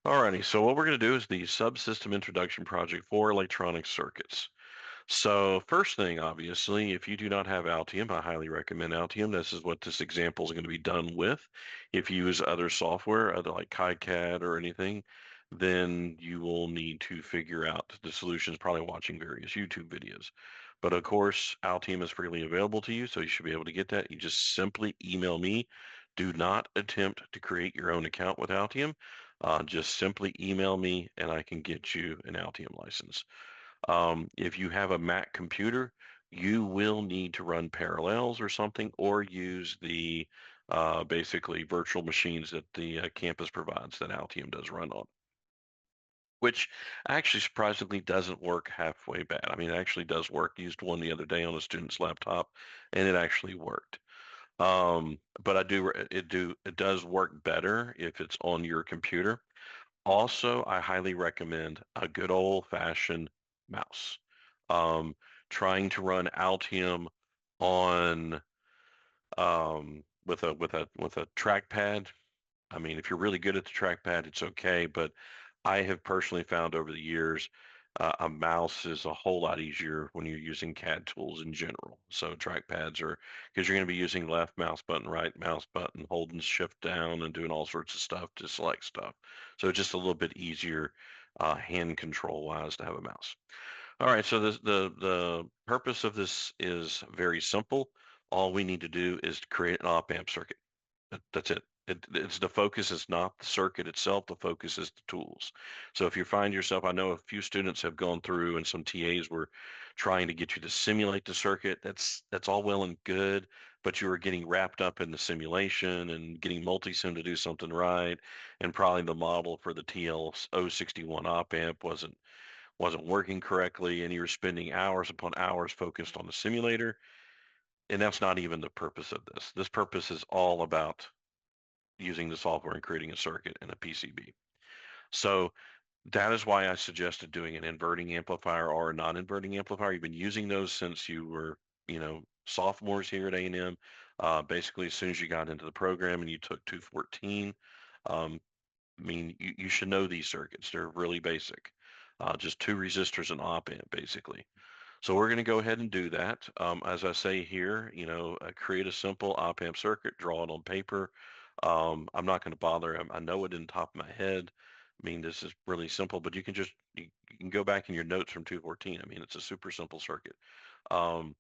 Alrighty, so what we're going to do is the subsystem introduction project for electronic circuits. So first thing, obviously, if you do not have Altium, I highly recommend Altium. This is what this example is going to be done with. If you use other software, other like KiCad or anything, then you will need to figure out the solutions, probably watching various YouTube videos. But of course, Altium is freely available to you, so you should be able to get that. You just simply email me. Do not attempt to create your own account with Altium. Just simply email me and I can get you an Altium license. If you have a Mac computer, you will need to run Parallels or something, or use the basically virtual machines that the campus provides that Altium does run on, which actually surprisingly doesn't work halfway bad. I mean, it actually does work. Used one the other day on a student's laptop, and it actually worked. But it does work better if it's on your computer. Also, I highly recommend a good old-fashioned mouse. Um, Trying to run Altium on with a trackpad. I mean, if you're really good at the trackpad, it's okay. But I have personally found over the years, a mouse is a whole lot easier when you're using CAD tools in general. So trackpads are because you're going to be using left mouse button, right mouse button, holding shift down and doing all sorts of stuff to select stuff. So it's just a little bit easier hand control wise to have a mouse. All right, so the purpose of this is very simple. All we need to do is to create an op amp circuit. That's it. It's the focus is not the circuit itself. The focus is the tools. So if you find yourself, I know a few students have gone through and some TAs were trying to get you to simulate the circuit. That's all well and good, but you were getting wrapped up in the simulation and getting multisim to do something right, and probably the model for the TL061 op amp wasn't working correctly, and you were spending hours upon hours focused on the simulator. And that's not even the purpose of this. This purpose is all about using the software and creating a circuit in a PCB. So that is why I suggested doing an inverting amplifier or a non-inverting amplifier. You've been using those since you were, sophomores here at A&M. Basically, as soon as you got into the program and you took 214, um, I mean, you should know these circuits. They're really basic. Just two resistors and op amp, basically. So we're going to go ahead and do that. As I say here, create a simple op amp circuit, draw it on paper. I'm not going to bother. I know it in the top of my head. I mean, this is really simple, but you can go back in your notes from 214. I mean, it's a super simple circuit. Um,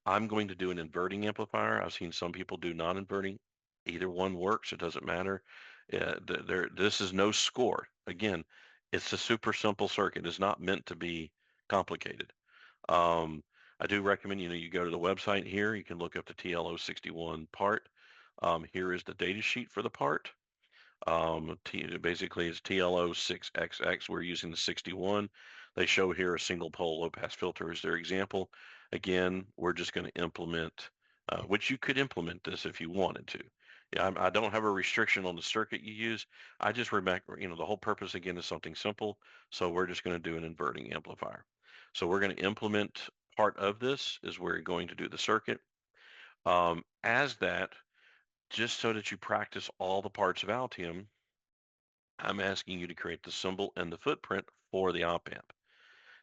I'm going to do an inverting amplifier. I've seen some people do non-inverting. Either one works. It doesn't matter. This is no score. Again, it's a super simple circuit. It's not meant to be complicated. Um, I do recommend, you go to the website here, you can look up the TLO61 part. Here is the data sheet for the part. Basically it's TLO6XX. We're using the 61. They show here a single pole low pass filter as their example. Again, we're just going to implement, which you could implement this if you wanted to. Yeah, I don't have a restriction on the circuit you use. I just remember, the whole purpose again is something simple. So we're just going to do an inverting amplifier. So we're going to implement part of this is we're going to do the circuit. As that, just so that you practice all the parts of Altium, I'm asking you to create the symbol and the footprint for the op amp.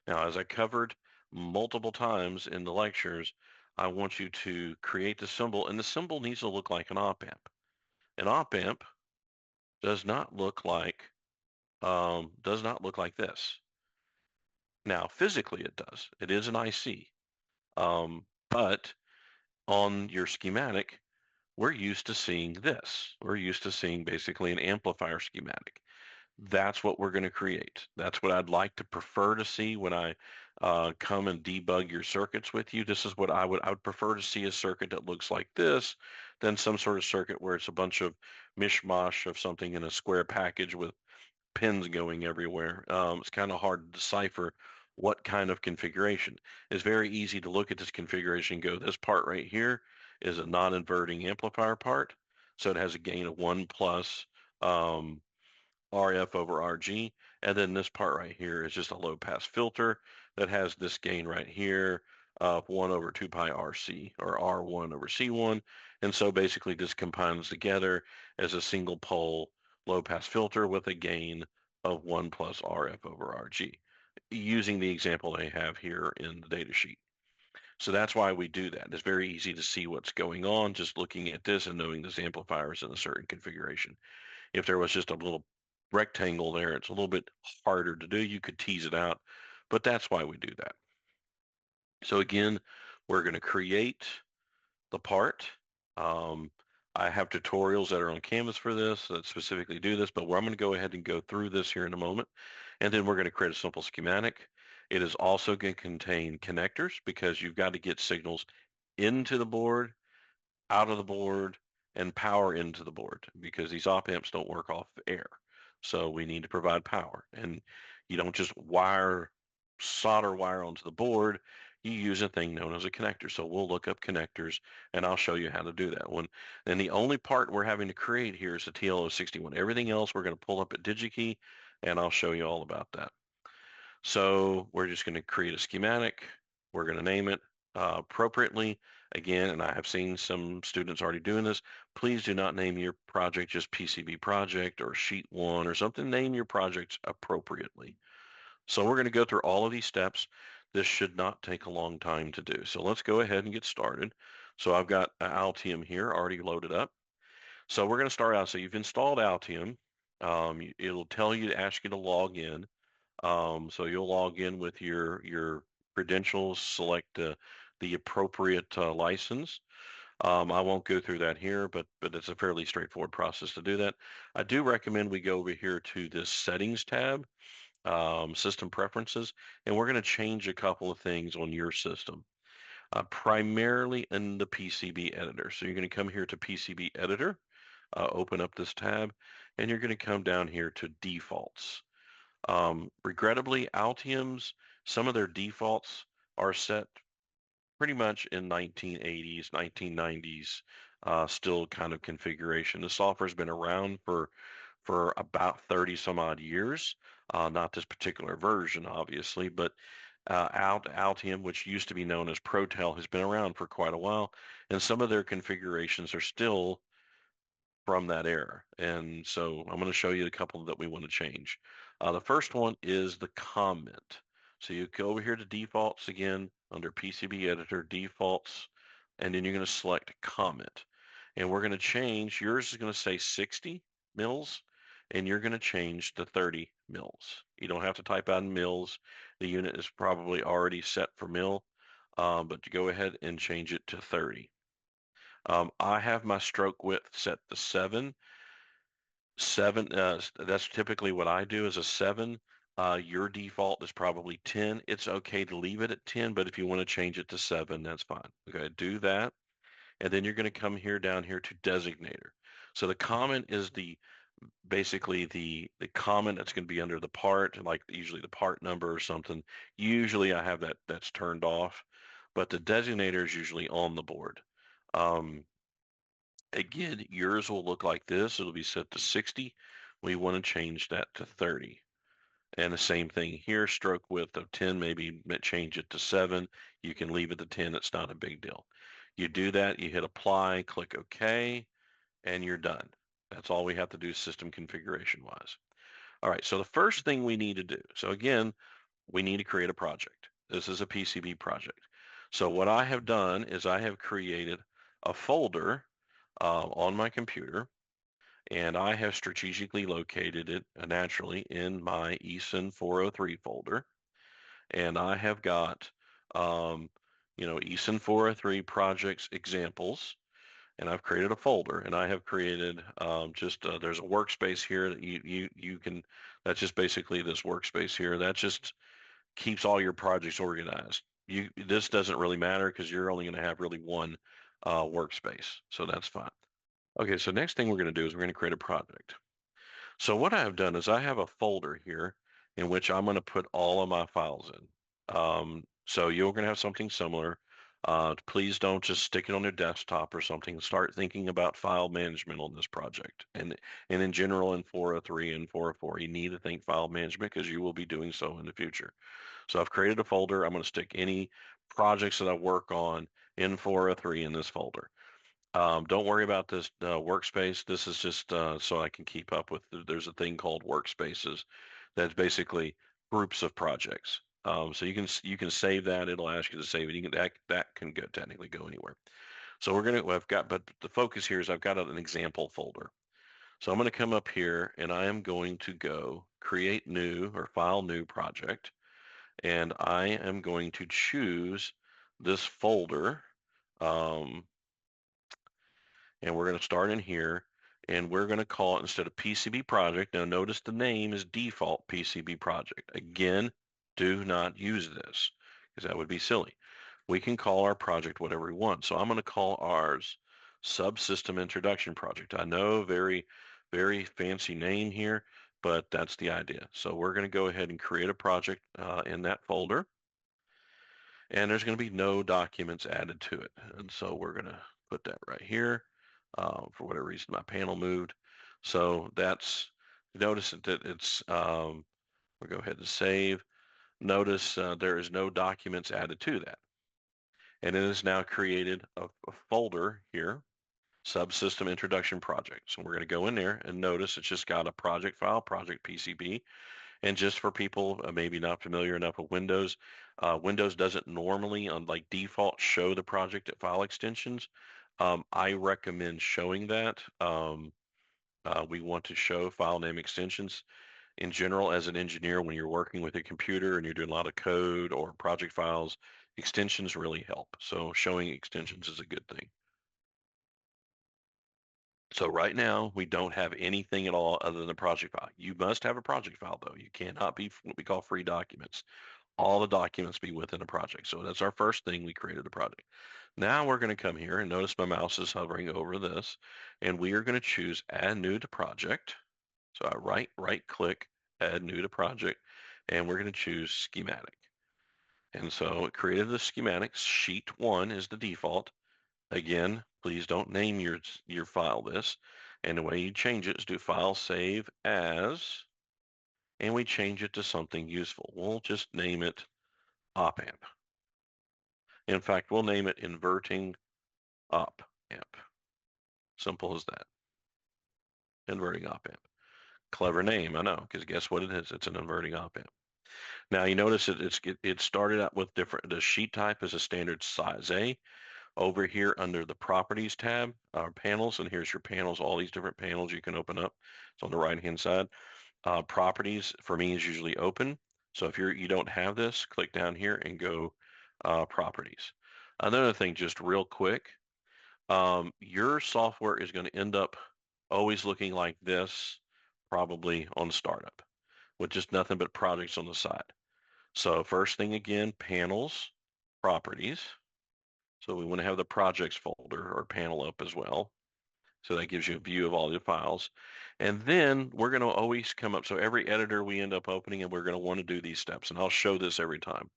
Now, as I covered multiple times in the lectures, I want you to create the symbol, and the symbol needs to look like an op amp. An op amp does not look like this. Now, physically, it does. It is an IC, but on your schematic, we're used to seeing this. We're used to seeing basically an amplifier schematic. That's what we're going to create. That's what I'd like to prefer to see when I come and debug your circuits with you. This is what I would prefer to see a circuit that looks like this than some sort of circuit where it's a bunch of mishmash of something in a square package with pins going everywhere. It's kind of hard to decipher what kind of configuration. It's very easy to look at this configuration and go, this part right here is a non-inverting amplifier part. So it has a gain of 1 plus RF over RG. And then this part right here is just a low pass filter that has this gain right here of 1 over 2 pi RC or R1 over C1. And so basically this combines together as a single pole low pass filter with a gain of 1 plus RF over RG, using the example they have here in the data sheet. So that's why we do that. It's very easy to see what's going on just looking at this and knowing this amplifier is in a certain configuration. If there was just a little rectangle there, it's a little bit harder to do. You could tease it out, but that's why we do that. So again, we're going to create the part. Um, I have tutorials that are on Canvas for this that specifically do this, but I'm going to go ahead and go through this here in a moment. And then we're going to create a simple schematic. It is also going to contain connectors because you've got to get signals into the board, out of the board, and power into the board because these op amps don't work off air. So we need to provide power. And you don't just solder wire onto the board. You use a thing known as a connector. So we'll look up connectors and I'll show you how to do that one. And the only part we're having to create here is the TLO61. Everything else we're going to pull up at DigiKey and I'll show you all about that. So we're just going to create a schematic. We're going to name it appropriately. Again, and I have seen some students already doing this, please do not name your project just PCB project or sheet one or something. Name your projects appropriately. So we're going to go through all of these steps. This should not take a long time to do. So let's go ahead and get started. So I've got Altium here already loaded up. So we're going to start out. So you've installed Altium. It'll tell you to ask you to log in. So you'll log in with your credentials, select the appropriate license. I won't go through that here, but it's a fairly straightforward process to do that. I do recommend we go over here to this settings tab, system preferences, and we're going to change a couple of things on your system, primarily in the PCB editor. So you're going to come here to PCB editor, open up this tab, and you're going to come down here to defaults. Regrettably, Altium's, some of their defaults are set pretty much in 1980s, 1990s, still kind of configuration. The software's been around for about 30 some odd years. Not this particular version, obviously, but Altium, which used to be known as Protel, has been around for quite a while, and some of their configurations are still from that era. And so I'm going to show you a couple that we want to change. The first one is the comment. So you go over here to defaults again under PCB editor defaults, and then you're going to select comment. And we're going to change, yours is going to say 60 mils, and you're going to change to 30 mils. You don't have to type out in mils. The unit is probably already set for mil, but you go ahead and change it to 30. I have my stroke width set to 7. 7, that's typically what I do is a 7. Your default is probably 10. It's okay to leave it at 10, but if you want to change it to 7, that's fine. Okay, do that. And then you're going to come here down here to designator. So the comment is basically the comment that's going to be under the part, like usually the part number or something. Usually I have that's turned off, but the designator is usually on the board. Again, yours will look like this. It'll be set to 60. We want to change that to 30. And the same thing here, stroke width of 10, maybe change it to 7. You can leave it to 10. It's not a big deal. You do that, you hit apply, click OK, and you're done. That's all we have to do system configuration wise. All right, so the first thing we need to do, so again, we need to create a project. This is a PCB project. So what I have done is I have created a folder on my computer, and I have strategically located it naturally in my ECEN 403 folder. And I have got, um, ECEN 403 projects examples, and I've created a folder, and I have created there's a workspace here that you can, that's just basically this workspace here. That just keeps all your projects organized. This doesn't really matter because you're only going to have really one workspace, so that's fine. Okay, so next thing we're going to do is we're going to create a project. So what I have done is I have a folder here in which I'm going to put all of my files in. So you're going to have something similar. Please don't just stick it on your desktop or something. Start thinking about file management on this project. And in general, in 403 and 404, you need to think file management because you will be doing so in the future. So I've created a folder. I'm going to stick any projects that I work on in 403 in this folder. Don't worry about this workspace. This is just so I can keep up with, there's a thing called workspaces. That's basically groups of projects. So you can save that. It'll ask you to save it. You can that can go technically go anywhere. So I've got, but the focus here is I've got an example folder. So I'm going to come up here and I am going to go create new or file new project. And I am going to choose this folder. Um, and we're going to start in here and we're going to call it, instead of PCB project, now notice the name is default PCB project. Again, do not use this because that would be silly. We can call our project whatever we want. So I'm going to call ours Subsystem Introduction Project. I know, very fancy name here, but that's the idea. So we're going to go ahead and create a project in that folder, and there's going to be no documents added to it. And so we're going to put that right here. For whatever reason, my panel moved. So notice that we'll go ahead and save. Notice there is no documents added to that. And it has now created a folder here, Subsystem Introduction Project. So we're going to go in there and notice it's just got a project file, project PCB. And just for people maybe not familiar enough with Windows, Windows doesn't normally, on like default, show the project at file extensions. I recommend showing that. We want to show file name extensions in general as an engineer when you're working with a computer and you're doing a lot of code or project files. Extensions really help. So showing extensions is a good thing. So right now we don't have anything at all other than a project file. You must have a project file though. You cannot be what we call free documents. All the documents be within a project. So that's our first thing. We created a project. Now we're going to come here and notice my mouse is hovering over this, and we are going to choose add new to project. So I right click, add new to project, and we're going to choose schematic. And so it created the schematics. Sheet 1 is the default. Again, please don't name your file this. And the way you change it is do file save as, and we change it to something useful. We'll just name it op amp. In fact, we'll name it inverting op amp. Simple as that. Inverting op amp. Clever name, I know, because guess what it is? It's an inverting op amp. Now you notice it started out with different. The sheet type is a standard size A. Over here under the properties tab are panels, and here's your panels. All these different panels you can open up. It's on the right hand side. Properties for me is usually open. So if you don't have this, click down here and go properties. Another thing, just real quick, your software is going to end up always looking like this, probably on startup, with just nothing but projects on the side. So first thing again, panels, properties. So we want to have the projects folder or panel up as well. So that gives you a view of all the files. And then we're going to always come up. So every editor we end up opening, and we're going to want to do these steps. And I'll show this every time.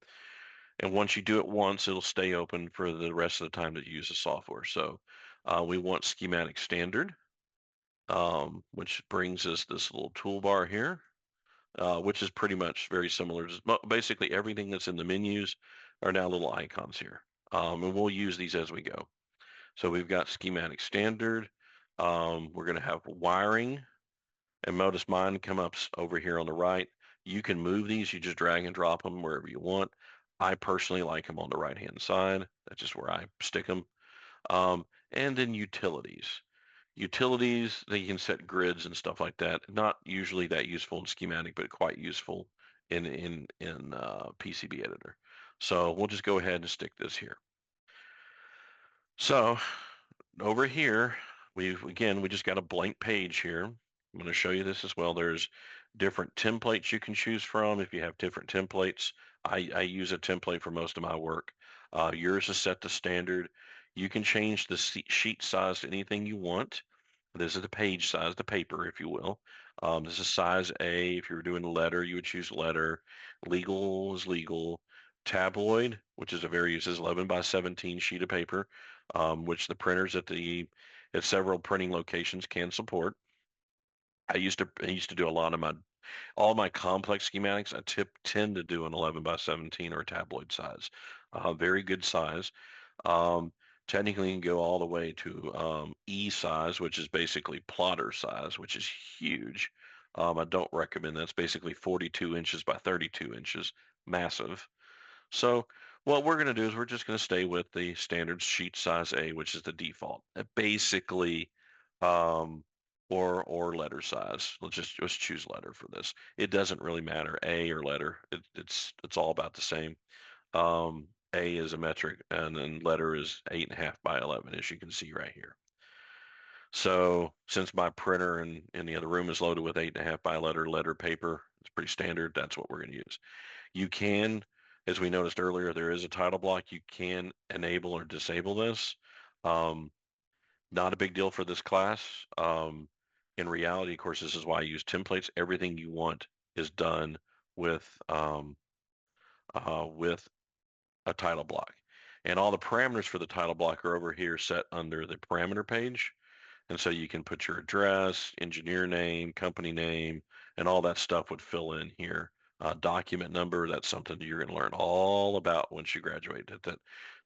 And once you do it once, it'll stay open for the rest of the time that you use the software. So we want schematic standard, which brings us this little toolbar here, which is pretty much very similar. Just basically everything that's in the menus are now little icons here. And we'll use these as we go. So we've got schematic standard. We're going to have wiring, and notice mine come up over here on the right. You can move these. You just drag and drop them wherever you want. I personally like them on the right-hand side. That's just where I stick them. And then utilities. Utilities, they can set grids and stuff like that. Not usually that useful in schematic, but quite useful in PCB editor. So we'll just go ahead and stick this here. So over here, we just got a blank page here. I'm going to show you this as well. There's different templates you can choose from. If you have different templates, I use a template for most of my work. Yours is set to standard. You can change the sheet size to anything you want. This is the page size, the paper, if you will. This is size A. If you're doing letter, you would choose letter. Legal is legal. Tabloid, which is this is 11 by 17 sheet of paper, which the printers at several printing locations can support. I used to do a lot of all my complex schematics. I tend to do an 11 by 17 or tabloid size. Very good size. Um, Technically, you can go all the way to E size, which is basically plotter size, which is huge. I don't recommend that. It's basically 42 inches by 32 inches, massive. So what we're going to do is we're just going to stay with the standard sheet size A, which is the default. Basically, um, or letter size. Let's choose letter for this. It doesn't really matter, A or letter. It's all about the same. A is a metric, and then letter is 8.5 by 11, as you can see right here. So since my printer in the other room is loaded with 8.5 by letter paper, it's pretty standard. That's what we're going to use. You can, as we noticed earlier, there is a title block. You can enable or disable this. Um, Not a big deal for this class. In reality, of course, this is why I use templates. Everything you want is done with a title block. And all the parameters for the title block are over here set under the parameter page. And so you can put your address, engineer name, company name, and all that stuff would fill in here. Document number, that's something that you're going to learn all about once you graduate,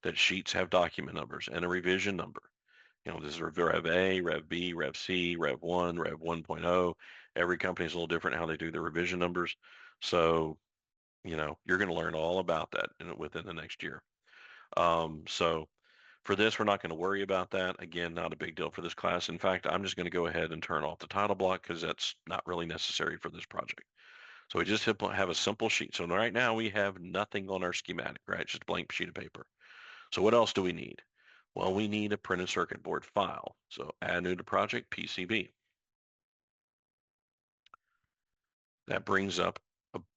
that sheets have document numbers and a revision number. This is Rev A, Rev B, Rev C, Rev 1, Rev 1.0. Every company is a little different how they do their revision numbers. So, you're going to learn all about that within the next year. So for this, we're not going to worry about that. Again, not a big deal for this class. In fact, I'm just going to go ahead and turn off the title block because that's not really necessary for this project. So we just have a simple sheet. So right now we have nothing on our schematic, right? Just a blank sheet of paper. So what else do we need? Well, we need a printed circuit board file. So add new to project, PCB. That brings up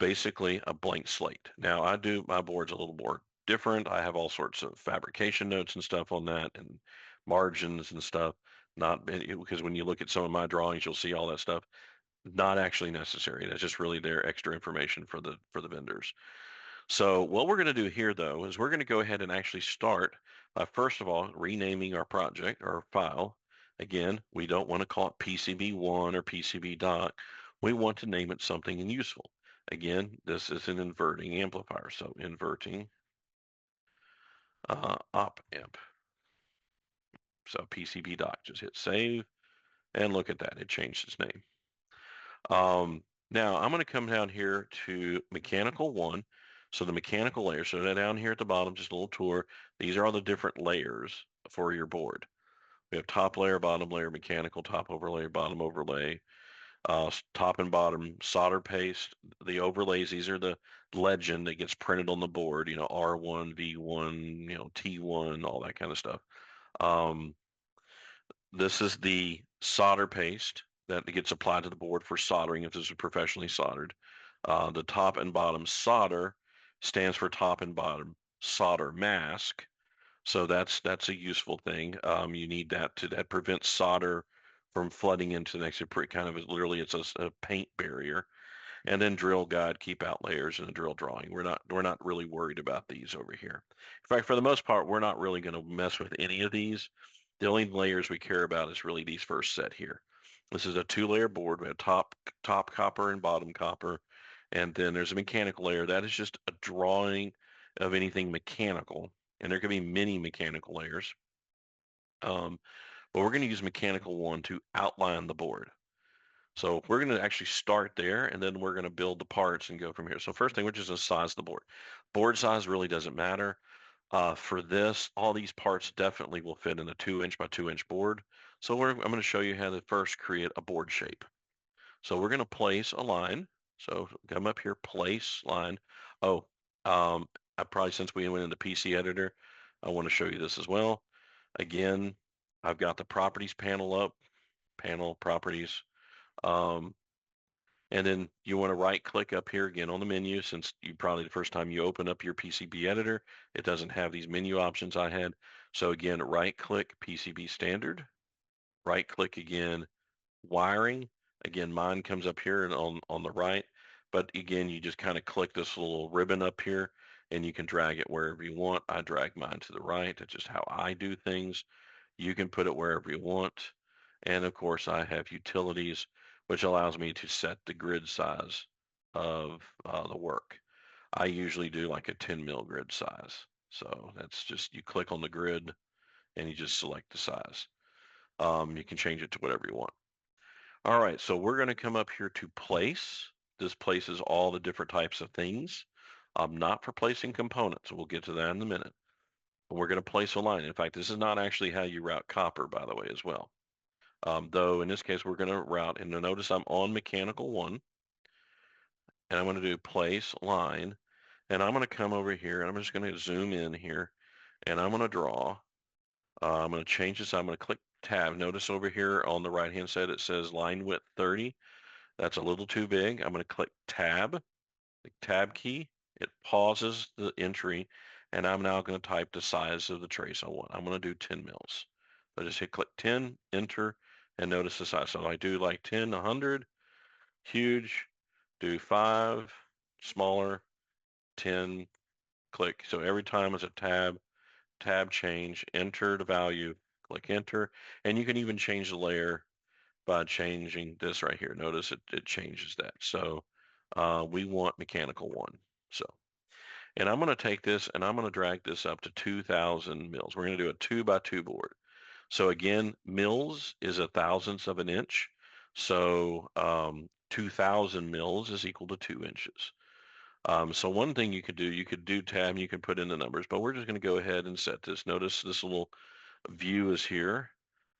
basically a blank slate. Now I do my boards a little more different. I have all sorts of fabrication notes and stuff on that and margins and stuff. Not because when you look at some of my drawings, you'll see all that stuff. Not actually necessary. That's just really their extra information for the vendors. So what we're going to do here, though, is we're going to go ahead and actually start by, first of all, renaming our project or file. Again, we don't want to call it PCB1 or PCB doc. We want to name it something useful. Again, this is an inverting amplifier, so inverting op amp. So PCB doc, just hit save, and look at that, it changed its name. Now I'm going to come down here to mechanical one. So the mechanical layer, so down here at the bottom, just a little tour. These are all the different layers for your board. We have top layer, bottom layer, mechanical, top overlay, bottom overlay, top and bottom solder paste. The overlays, these are the legend that gets printed on the board, R1, V1, T1, all that kind of stuff. This is the solder paste that gets applied to the board for soldering if this is professionally soldered. The top and bottom solder stands for top and bottom solder mask. So that's a useful thing. You need that prevents solder from flooding into the next kind of literally it's a paint barrier. And then drill guide, keep out layers, and a drill drawing. We're not really worried about these over here. In fact, for the most part, we're not really going to mess with any of these. The only layers we care about is really these first set here. This is a two-layer board. We have top copper and bottom copper, and then there's a mechanical layer. That is just a drawing of anything mechanical, and there could be many mechanical layers. But we're going to use mechanical one to outline the board. So we're going to actually start there, and then we're going to build the parts and go from here. So first thing, we're just going to size the board. Board size really doesn't matter. For this, all these parts definitely will fit in a 2-inch by 2-inch board. So I'm going to show you how to first create a board shape. So we're going to place a line. So come up here, place line. Oh, since we went into PC editor, I want to show you this as well. Again, I've got the properties panel up, panel properties. And then you want to right click up here again on the menu since probably the first time you open up your PCB editor, it doesn't have these menu options I had. So again, right click PCB standard, right click again, wiring. Again, mine comes up here and on the right, but again, you just kind of click this little ribbon up here and you can drag it wherever you want. I drag mine to the right. That's just how I do things. You can put it wherever you want. And of course, I have utilities, which allows me to set the grid size of the work. I usually do like a 10 mil grid size. So that's just, you click on the grid and you just select the size. You can change it to whatever you want. All right, so we're going to come up here to place. This places all the different types of things. Not for placing components. We'll get to that in a minute. But we're going to place a line. In fact, this is not actually how you route copper, by the way, as well. Though in this case, we're going to route, and notice I'm on mechanical one, and I'm going to do place line, and I'm going to come over here, and I'm just going to zoom in here, and I'm going to draw. I'm going to change this. I'm going to click tab. Notice over here on the right-hand side, it says line width 30. That's a little too big. I'm going to click tab, the tab key. It pauses the entry, and I'm now going to type the size of the trace I want. I'm going to do 10 mils. So just hit click 10, enter, and notice the size. So I do like 10, 100, huge, do 5, smaller, 10, click. So every time it's a tab change, enter the value, click enter, and you can even change the layer by changing this right here. Notice it changes that. So we want mechanical one. So, and I'm going to take this and I'm going to drag this up to 2,000 mils. We're going to do a 2x2 board. So again, mils is a thousandth of an inch. So 2,000 mils is equal to 2 inches. So one thing you could do tab, you can put in the numbers, but we're just going to go ahead and set this. Notice this little view is here.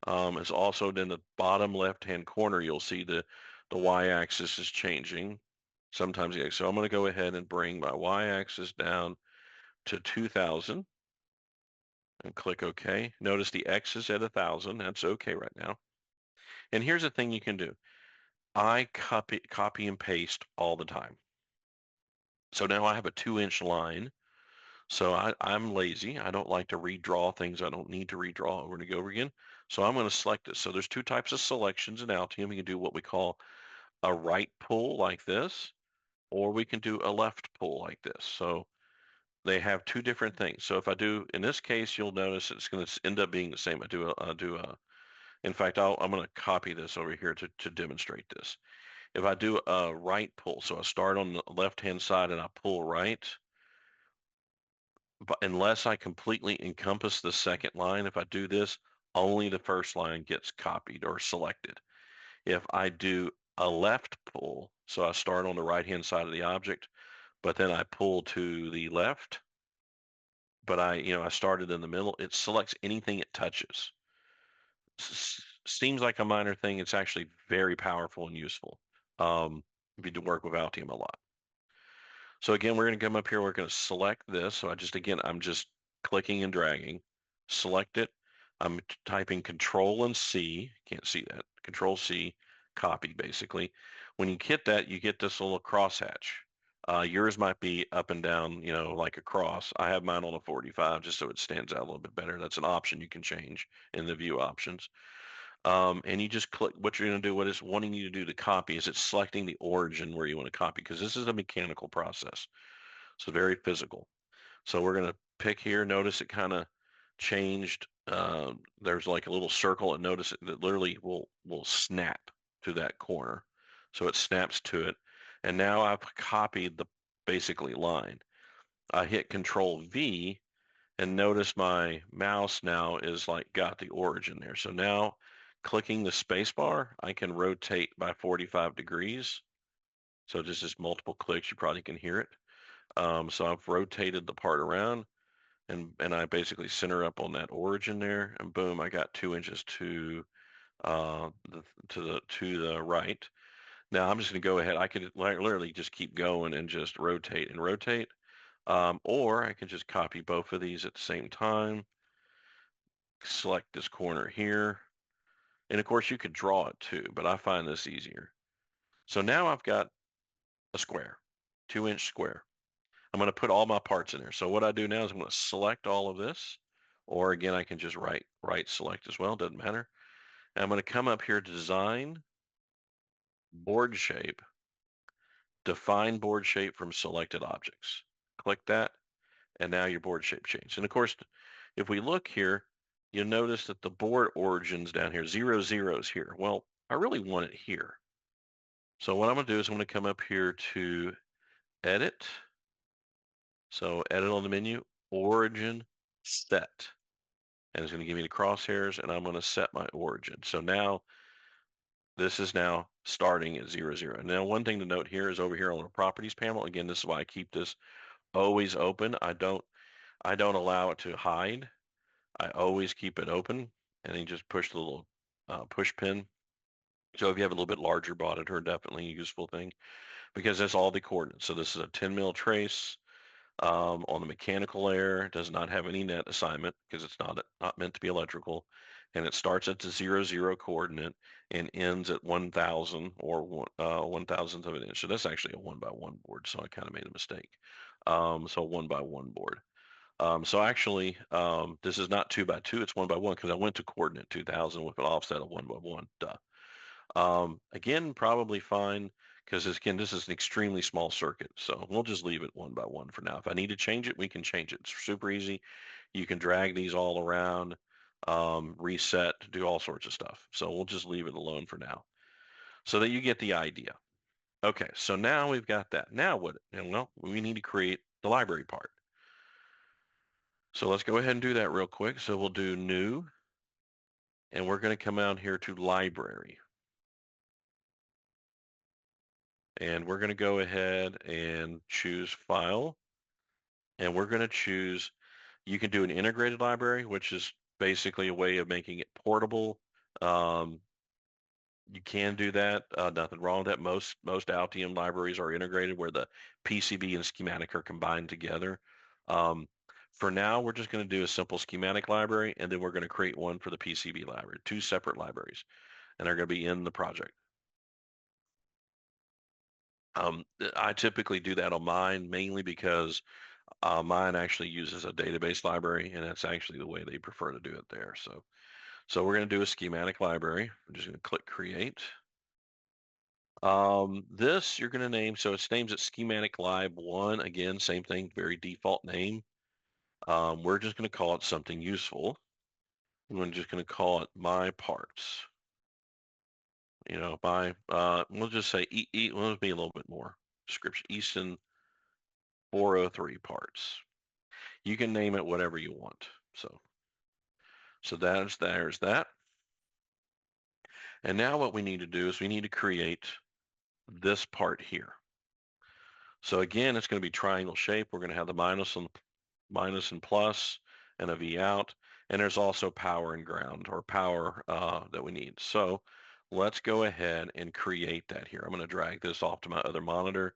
It's also in the bottom left-hand corner, you'll see the y-axis is changing. Sometimes the x. So I'm going to go ahead and bring my y-axis down to 2,000 and click OK. Notice the x is at 1,000. That's OK right now. And here's the thing you can do. I copy and paste all the time. So now I have a 2-inch line. So I'm lazy. I don't like to redraw things I don't need to redraw over and over again. So I'm going to select this. So there's two types of selections in Altium. We can do what we call a right pull like this, or we can do a left pull like this. So they have two different things. So if I do, in this case, you'll notice it's going to end up being the same. In fact, I'm going to copy this over here to demonstrate this. If I do a right pull, so I start on the left-hand side and I pull right, but unless I completely encompass the second line, if I do this, only the first line gets copied or selected. If I do a left pull, so I start on the right-hand side of the object, but then I pull to the left, but I started in the middle, it selects anything it touches. Seems like a minor thing. It's actually very powerful and useful. If you do work with Altium a lot. So again, we're going to come up here. We're going to select this. So I'm just clicking and dragging. Select it. I'm typing Control and C. Can't see that. Control C, copy basically. When you hit that, you get this little crosshatch. Yours might be up and down, like a cross. I have mine on a 45 just so it stands out a little bit better. That's an option you can change in the view options. And you just click what you're going to do. What it's wanting you to do to copy is it's selecting the origin where you want to copy because this is a mechanical process. So very physical. So we're going to pick here. Notice it kind of changed. There's like a little circle and notice it that literally will snap to that corner. So it snaps to it. And now I've copied the basically line. I hit Control V and notice my mouse now is like got the origin there. So now clicking the space bar, I can rotate by 45 degrees. So just multiple clicks, you probably can hear it. So I've rotated the part around and I basically center up on that origin there and boom, I got 2 inches to the right. Now I'm just gonna go ahead. I could literally just keep going and just rotate and rotate. Or I can just copy both of these at the same time, select this corner here. And of course you could draw it too, but I find this easier. So now I've got a square, 2-inch square. I'm going to put all my parts in there. So what I do now is I'm going to select all of this, or again, I can just right select as well, doesn't matter. And I'm going to come up here to design, board shape, define board shape from selected objects. Click that, and now your board shape changed. And of course, if we look here, you'll notice that the board origins down here, 0, 0 is here. Well, I really want it here. So what I'm going to do is I'm going to come up here to edit. So edit on the menu, origin, set. And it's going to give me the crosshairs and I'm going to set my origin. So now This is now starting at 0, 0. Now, one thing to note here is over here on the properties panel. Again, this is why I keep this always open. I don't allow it to hide. I always keep it open, and then you just push the little push pin. So if you have a little bit larger monitor, definitely a useful thing because that's all the coordinates. So this is a 10 mil trace on the mechanical layer. It does not have any net assignment because it's not meant to be electrical, and it starts at the 0, 0 coordinate and ends at 1,000 or 1,000th of an inch. So that's actually a 1x1 board. So I kind of made a mistake. So a 1x1 board. So actually, this is not 2x2, it's 1x1 because I went to coordinate 2000 with an offset of 1x1. Duh. Again, probably fine because again, this is an extremely small circuit. So we'll just leave it 1x1 for now. If I need to change it, we can change it. It's super easy. You can drag these all around, reset, do all sorts of stuff. So we'll just leave it alone for now so that you get the idea. Okay, so now we've got that. Now what? And well, we need to create the library part. So let's go ahead and do that real quick. So we'll do new, and we're going to come out here to library. And we're going to go ahead and choose file. And we're going to choose, you can do an integrated library, which is basically a way of making it portable. Um, you can do that. Nothing wrong with that. Most Altium libraries are integrated where the PCB and schematic are combined together. Um, for now, we're just going to do a simple schematic library, and then we're going to create one for the PCB library, two separate libraries, and they're going to be in the project. I typically do that on mine mainly because mine actually uses a database library, and that's actually the way they prefer to do it there. So we're going to do a schematic library. I'm just going to click create. This you're going to name, so it names it schematic lib 1. Again, same thing, very default name. We're just going to call it something useful. I'm just going to call it my parts. We'll just say we'll be a little bit more description. ECEN 403 parts. You can name it whatever you want. So there's that. And now what we need to do is we need to create this part here. So again, it's going to be triangle shape. We're going to have the minus and plus and a V out. And there's also power and ground or power that we need. So let's go ahead and create that here. I'm going to drag this off to my other monitor,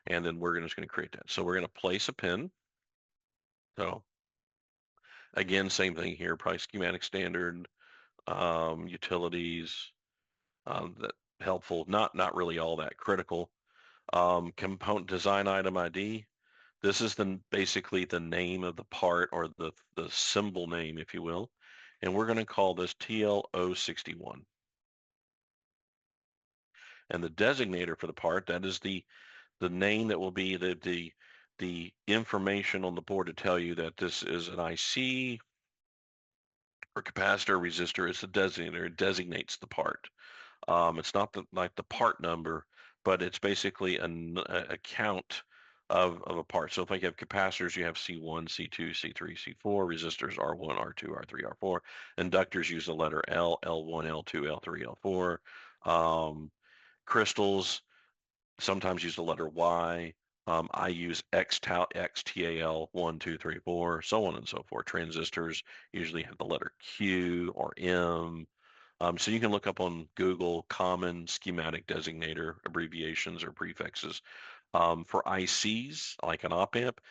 and then we're just going to create that. So we're going to place a pin. So again, same thing here, probably schematic standard, utilities, that helpful, not really all that critical. Component design item ID. This is basically the name of the part or the symbol name, if you will. And we're going to call this TL061. And the designator for the part, that is the name that will be the information on the board to tell you that this is an IC or capacitor resistor. It's the designator. It designates the part. It's not like the part number, but it's basically a count of a part. So if I have capacitors, you have C1, C2, C3, C4, resistors R1, R2, R3, R4. Inductors use the letter L, L1, L2, L3, L4. Crystals sometimes use the letter Y. I use XTAL, 1, 2, 3, 4, so on and so forth. Transistors usually have the letter Q or M. So you can look up on Google common schematic designator abbreviations or prefixes. For ICs, like an op amp,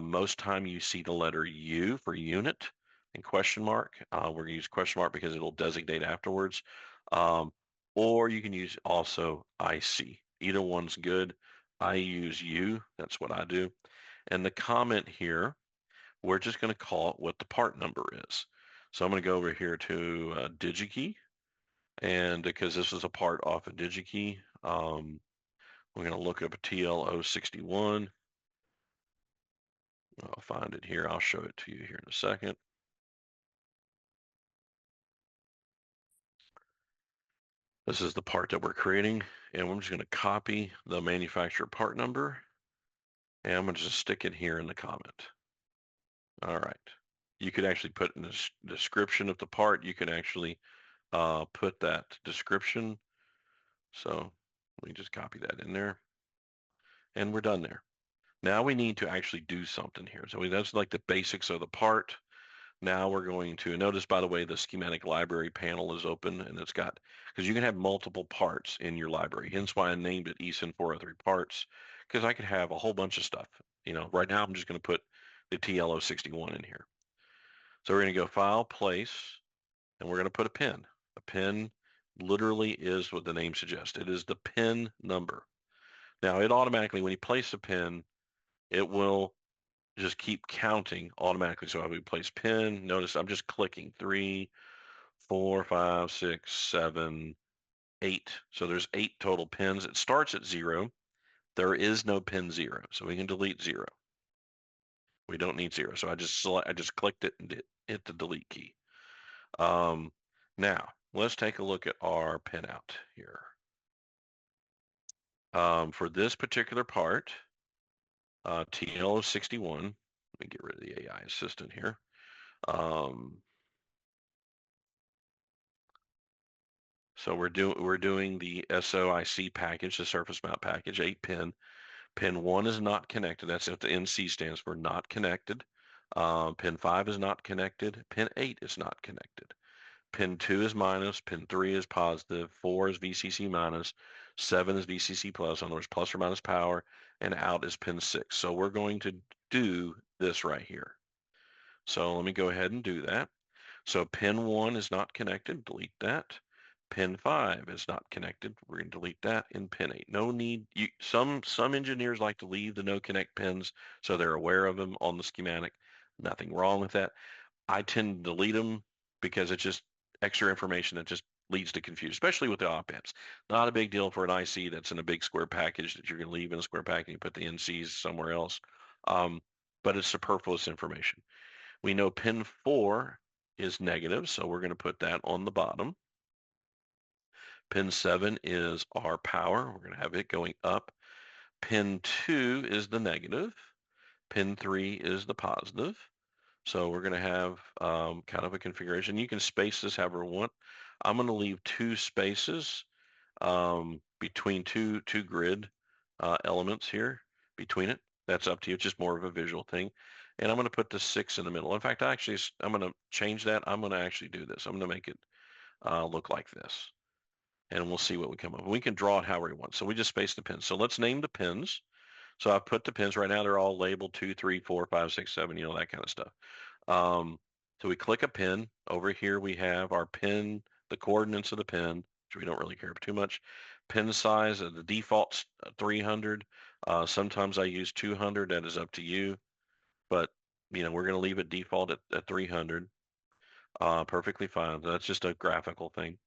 most time you see the letter U for unit and question mark. We're going to use question mark because it'll designate afterwards. Um, or you can use also IC. Either one's good. I use U. That's what I do. And the comment here, we're just going to call it what the part number is. So I'm going to go over here to DigiKey. And because this is a part off of DigiKey, we're going to look up a TL061. I'll find it here. I'll show it to you here in a second. This is the part that we're creating, and I'm just going to copy the manufacturer part number, and I'm going to just stick it here in the comment. All right. You could actually put in the description of the part, you can actually put that description So we just copy that in there and we're done there. Now we need to actually do something here. So that's like the basics of the part. Now we're going to notice, by the way, the schematic library panel is open and it's got, because you can have multiple parts in your library. Hence why I named it ECEN 403 parts, because I could have a whole bunch of stuff. Right now I'm just going to put the TLO61 in here. So we're going to go File, Place, and we're going to put a pin. A pin literally is what the name suggests. It is the pin number. Now it automatically, when you place a pin, it will just keep counting automatically. So I would place pin. Notice I'm just clicking 3, 4, 5, 6, 7, 8. So there's 8 total pins. It starts at 0. There is no pin 0, so we can delete 0. We don't need 0. So I just clicked it and hit the delete key. Now let's take a look at our pinout here. For this particular part, TLO61, let me get rid of the AI assistant here. So we're doing the SOIC package, the surface mount package, 8-pin. Pin 1 is not connected. That's what the NC stands for, not connected. Pin 5 is not connected. Pin 8 is not connected. Pin 2 is minus. Pin 3 is positive. 4 is VCC minus. 7 is VCC plus. In other words, plus or minus power. And out is pin 6. So we're going to do this right here. So let me go ahead and do that. So pin 1 is not connected. Delete that. Pin 5 is not connected. We're going to delete that in pin 8. No need. Some engineers like to leave the no connect pins so they're aware of them on the schematic. Nothing wrong with that. I tend to delete them because it's just extra information that just leads to confusion, especially with the op amps. Not a big deal for an IC that's in a big square package that you're going to leave in a square package and put the NCs somewhere else. But it's superfluous information. We know pin 4 is negative, so we're going to put that on the bottom. Pin 7 is our power. We're going to have it going up. Pin 2 is the negative. Pin 3 is the positive. So we're going to have kind of a configuration. You can space this however you want. I'm going to leave 2 spaces between two grid elements here between it. That's up to you. It's just more of a visual thing. And I'm going to put the 6 in the middle. In fact, I'm going to change that. I'm going to actually do this. I'm going to make it look like this. And we'll see what we come up with. We can draw it however we want. So we just space the pins. So let's name the pins. So I've put the pins right now. They're all labeled 2, 3, 4, 5, 6, 7, that kind of stuff. So we click a pin. Over here we have our pin, the coordinates of the pin, which we don't really care too much. Pin size, the default's 300. Sometimes I use 200. That is up to you. But, we're going to leave it default at 300. Perfectly fine. That's just a graphical thing.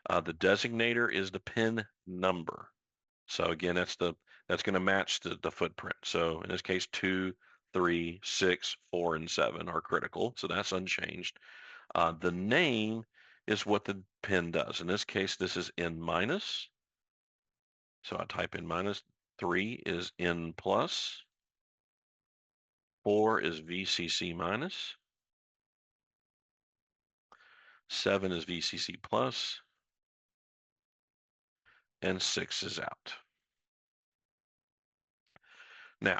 The designator is the pin number. So again, that's going to match the footprint. So in this case, 2, 3, 6, 4, and 7 are critical. So that's unchanged. The name is what the pin does. In this case, this is N minus. So I type in minus. 3 is N plus. 4 is VCC minus. 7 is VCC plus. And 6 is out. Now,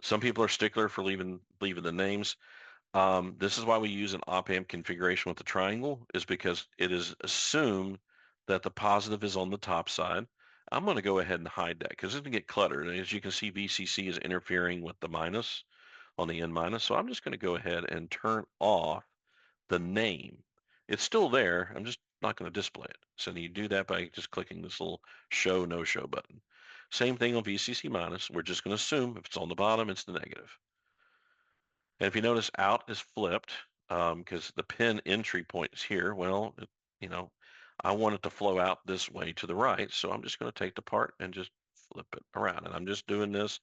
some people are stickler for leaving the names. This is why we use an op-amp configuration with the triangle, is because it is assumed that the positive is on the top side. I'm going to go ahead and hide that because it's going to get cluttered. And as you can see, VCC is interfering with the minus on the N minus. So I'm just going to go ahead and turn off the name. It's still there. I'm just not going to display it. So you do that by just clicking this little show, no show button. Same thing on VCC minus. We're just going to assume if it's on the bottom, it's the negative. And if you notice, out is flipped because the pin entry point is here. Well, I want it to flow out this way to the right. So I'm just going to take the part and just flip it around. And I'm just doing this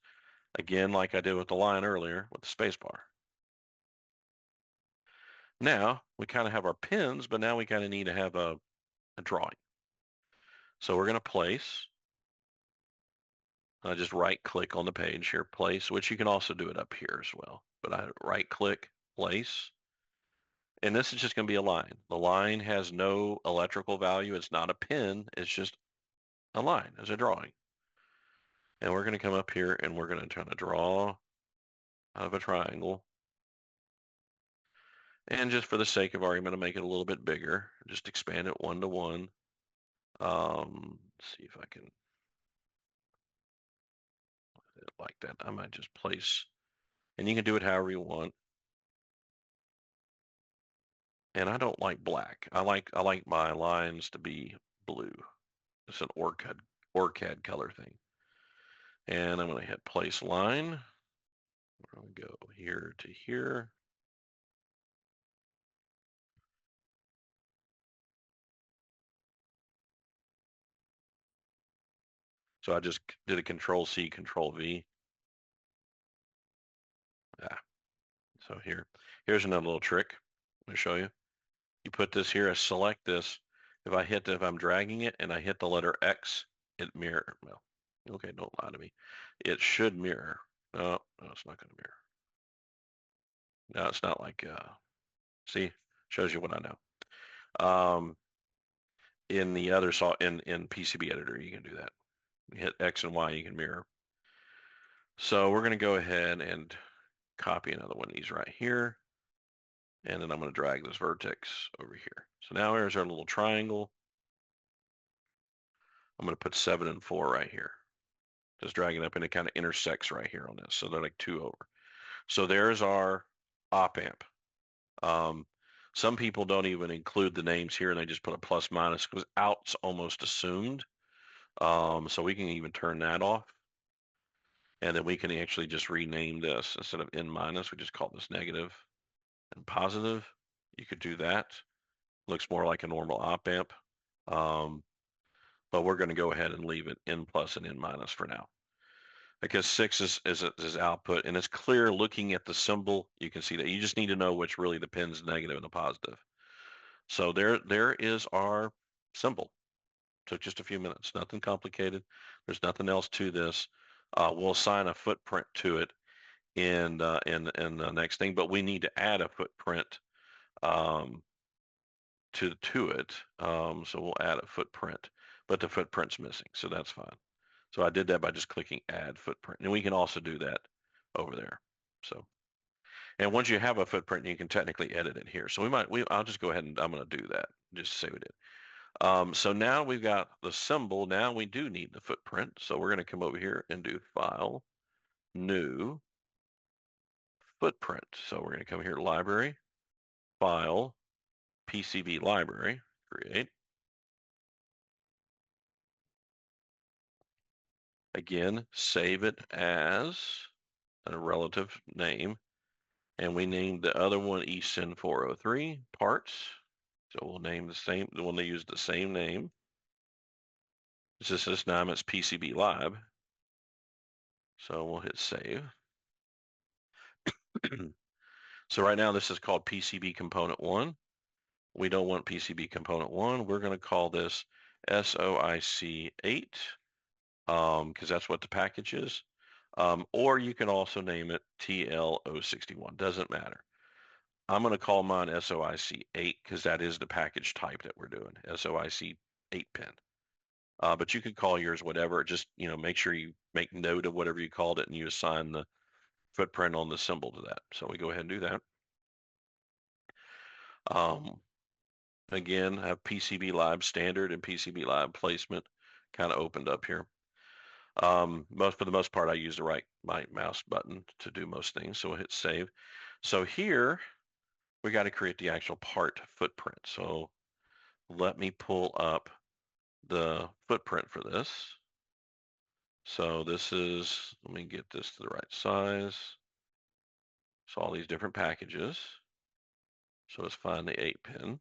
again like I did with the line earlier with the space bar. Now we kind of have our pins, but now we kind of need to have a drawing. So we're going to place. I just right click on the page here, place, which you can also do it up here as well. But I right click, place. And this is just going to be a line. The line has no electrical value. It's not a pin. It's just a line as a drawing. And we're going to come up here and we're going to try to draw out of a triangle. And just for the sake of argument, I'm going to make it a little bit bigger. Just expand it 1 to 1. Let's see if I can like that. I might just place, and you can do it however you want. And I don't like black. I like my lines to be blue. It's an OrCAD color thing. And I'm going to hit place line. We're going to go here to here. So I just did a Control C, Control V. So here's another little trick. Let me show you. You put this here, I select this. If I'm dragging it and I hit the letter X, it mirror. Well, okay, don't lie to me. It should mirror. No, it's not going to mirror. No, it's not like, see, shows you what I know. In the other in PCB editor, you can do that. You hit X and Y, you can mirror. So we're going to go ahead and copy another one of these right here. And then I'm going to drag this vertex over here. So now here's our little triangle. I'm going to put 7 and 4 right here. Just drag it up and it kind of intersects right here on this. So they're like 2 over. So there's our op amp. Some people don't even include the names here and they just put a plus minus because out's almost assumed. So we can even turn that off. And then we can actually just rename this instead of N minus, we just call this negative and positive. You could do that. Looks more like a normal op amp. But we're going to go ahead and leave it N plus and N minus for now. Because 6 is output, and it's clear looking at the symbol, you can see that. You just need to know which really the pin's negative and the positive. So there is our symbol. Took just a few minutes, nothing complicated. There's nothing else to this. We'll assign a footprint to it in the next thing, but we need to add a footprint um, to it. So we'll add a footprint, but the footprint's missing, so that's fine. So I did that by just clicking add footprint, and we can also do that over there. So, and once you have a footprint, you can technically edit it here. So I'll just go ahead and I'm going to do that just to say we did. So now we've got the symbol. Now we do need the footprint. So we're going to come over here and do File, New, Footprint. So we're going to come here to Library, File, PCB Library, Create. Again, save it as a relative name. And we named the other one ECEN 403 parts. So we'll name the same, we'll use the same name. This time it's PCB Lab. So we'll hit save. So right now this is called PCB Component 1. We don't want PCB Component 1. We're going to call this SOIC 8 because that's what the package is. Or you can also name it TL061. Doesn't matter. I'm going to call mine SOIC 8 because that is the package type that we're doing, SOIC 8 pin. But you could call yours whatever. Just, make sure you make note of whatever you called it and you assign the footprint on the symbol to that. So we go ahead and do that. Again, I have PCB Live standard and PCB Live placement kind of opened up here. For the most part, I use the right mouse button to do most things. So we'll hit save. So here we got to create the actual part footprint. So let me pull up the footprint for this. So let me get this to the right size. So all these different packages. So let's find the 8 pin.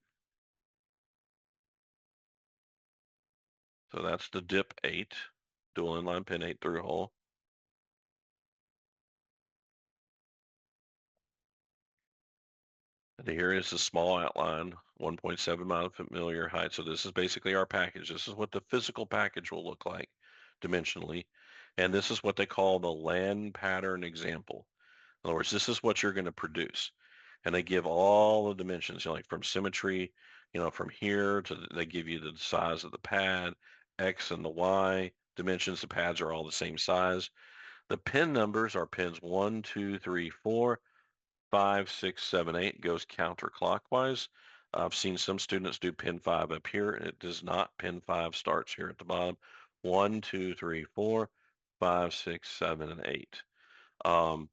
So that's the DIP 8, dual inline pin 8 through hole. And here is the small outline, 1.7 millimeter height. So this is basically our package. This is what the physical package will look like dimensionally. And this is what they call the land pattern example. In other words, this is what you're going to produce. And they give all the dimensions, like from symmetry, from here to, they give you the size of the pad, X and the Y dimensions. The pads are all the same size. The pin numbers are pins 1, 2, 3, 4, 5, 6, 7, 8. Goes counterclockwise. I've seen some students do pin 5 up here, and it does not. Pin 5 starts here at the bottom. 1, 2, 3, 4, 5, 6, 7, and 8. Um,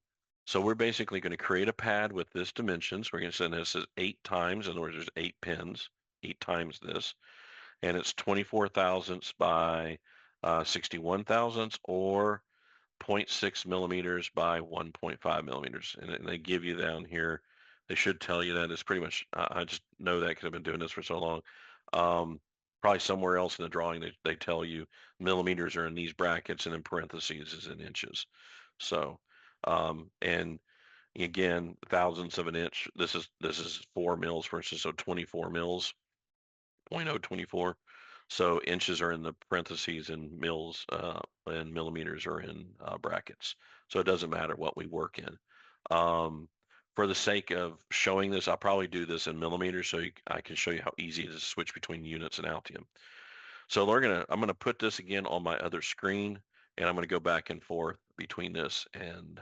so we're basically going to create a pad with this dimensions. We're going to send this as 8 times. In other words, there's 8 pins, 8 times this. And it's 24 thousandths by 61 thousandths, or 0.6 millimeters by 1.5 millimeters. And they give you down here, they should tell you that. It's pretty much, I just know that because I've been doing this for so long. Probably somewhere else in the drawing, they tell you millimeters are in these brackets, and in parentheses is in inches. So, and again, thousandths of an inch. This is 4 mils, for instance, so 24 mils, 0.024. So inches are in the parentheses, and mils and millimeters are in brackets. So it doesn't matter what we work in. For the sake of showing this, I'll probably do this in millimeters so I can show you how easy it is to switch between units and Altium. So I'm gonna put this again on my other screen, and I'm gonna go back and forth between this and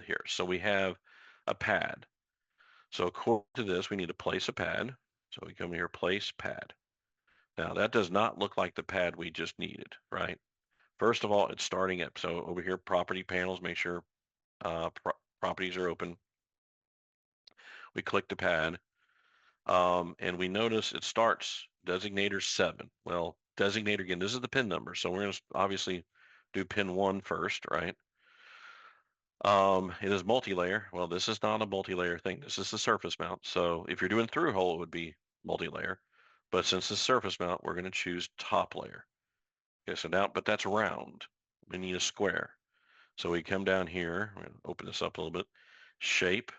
here. So we have a pad. So according to this, we need to place a pad. So we come here, place pad. Now that does not look like the pad we just needed, right? First of all, it's starting up. So over here, property panels, make sure properties are open. We click the pad, and we notice it starts designator 7. Well, designator again, this is the pin number. So we're going to obviously do pin 1 first, right? It is multi-layer. Well, this is not a multi-layer thing. This is the surface mount. So if you're doing through hole, it would be multi-layer. But since it's surface mount, we're going to choose top layer. Okay, so now, but that's round. We need a square. So we come down here, we're going to open this up a little bit, shape,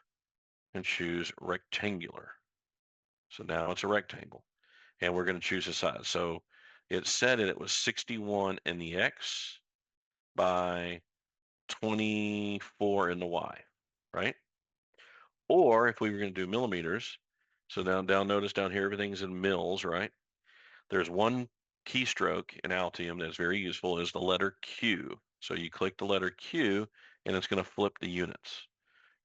and choose rectangular. So now it's a rectangle, and we're going to choose a size. So it said it was 61 in the X by 24 in the Y, right? Or if we were going to do millimeters, so down notice down here, everything's in mils, right? There's one keystroke in Altium that's very useful, is the letter Q. So you click the letter Q, and it's going to flip the units.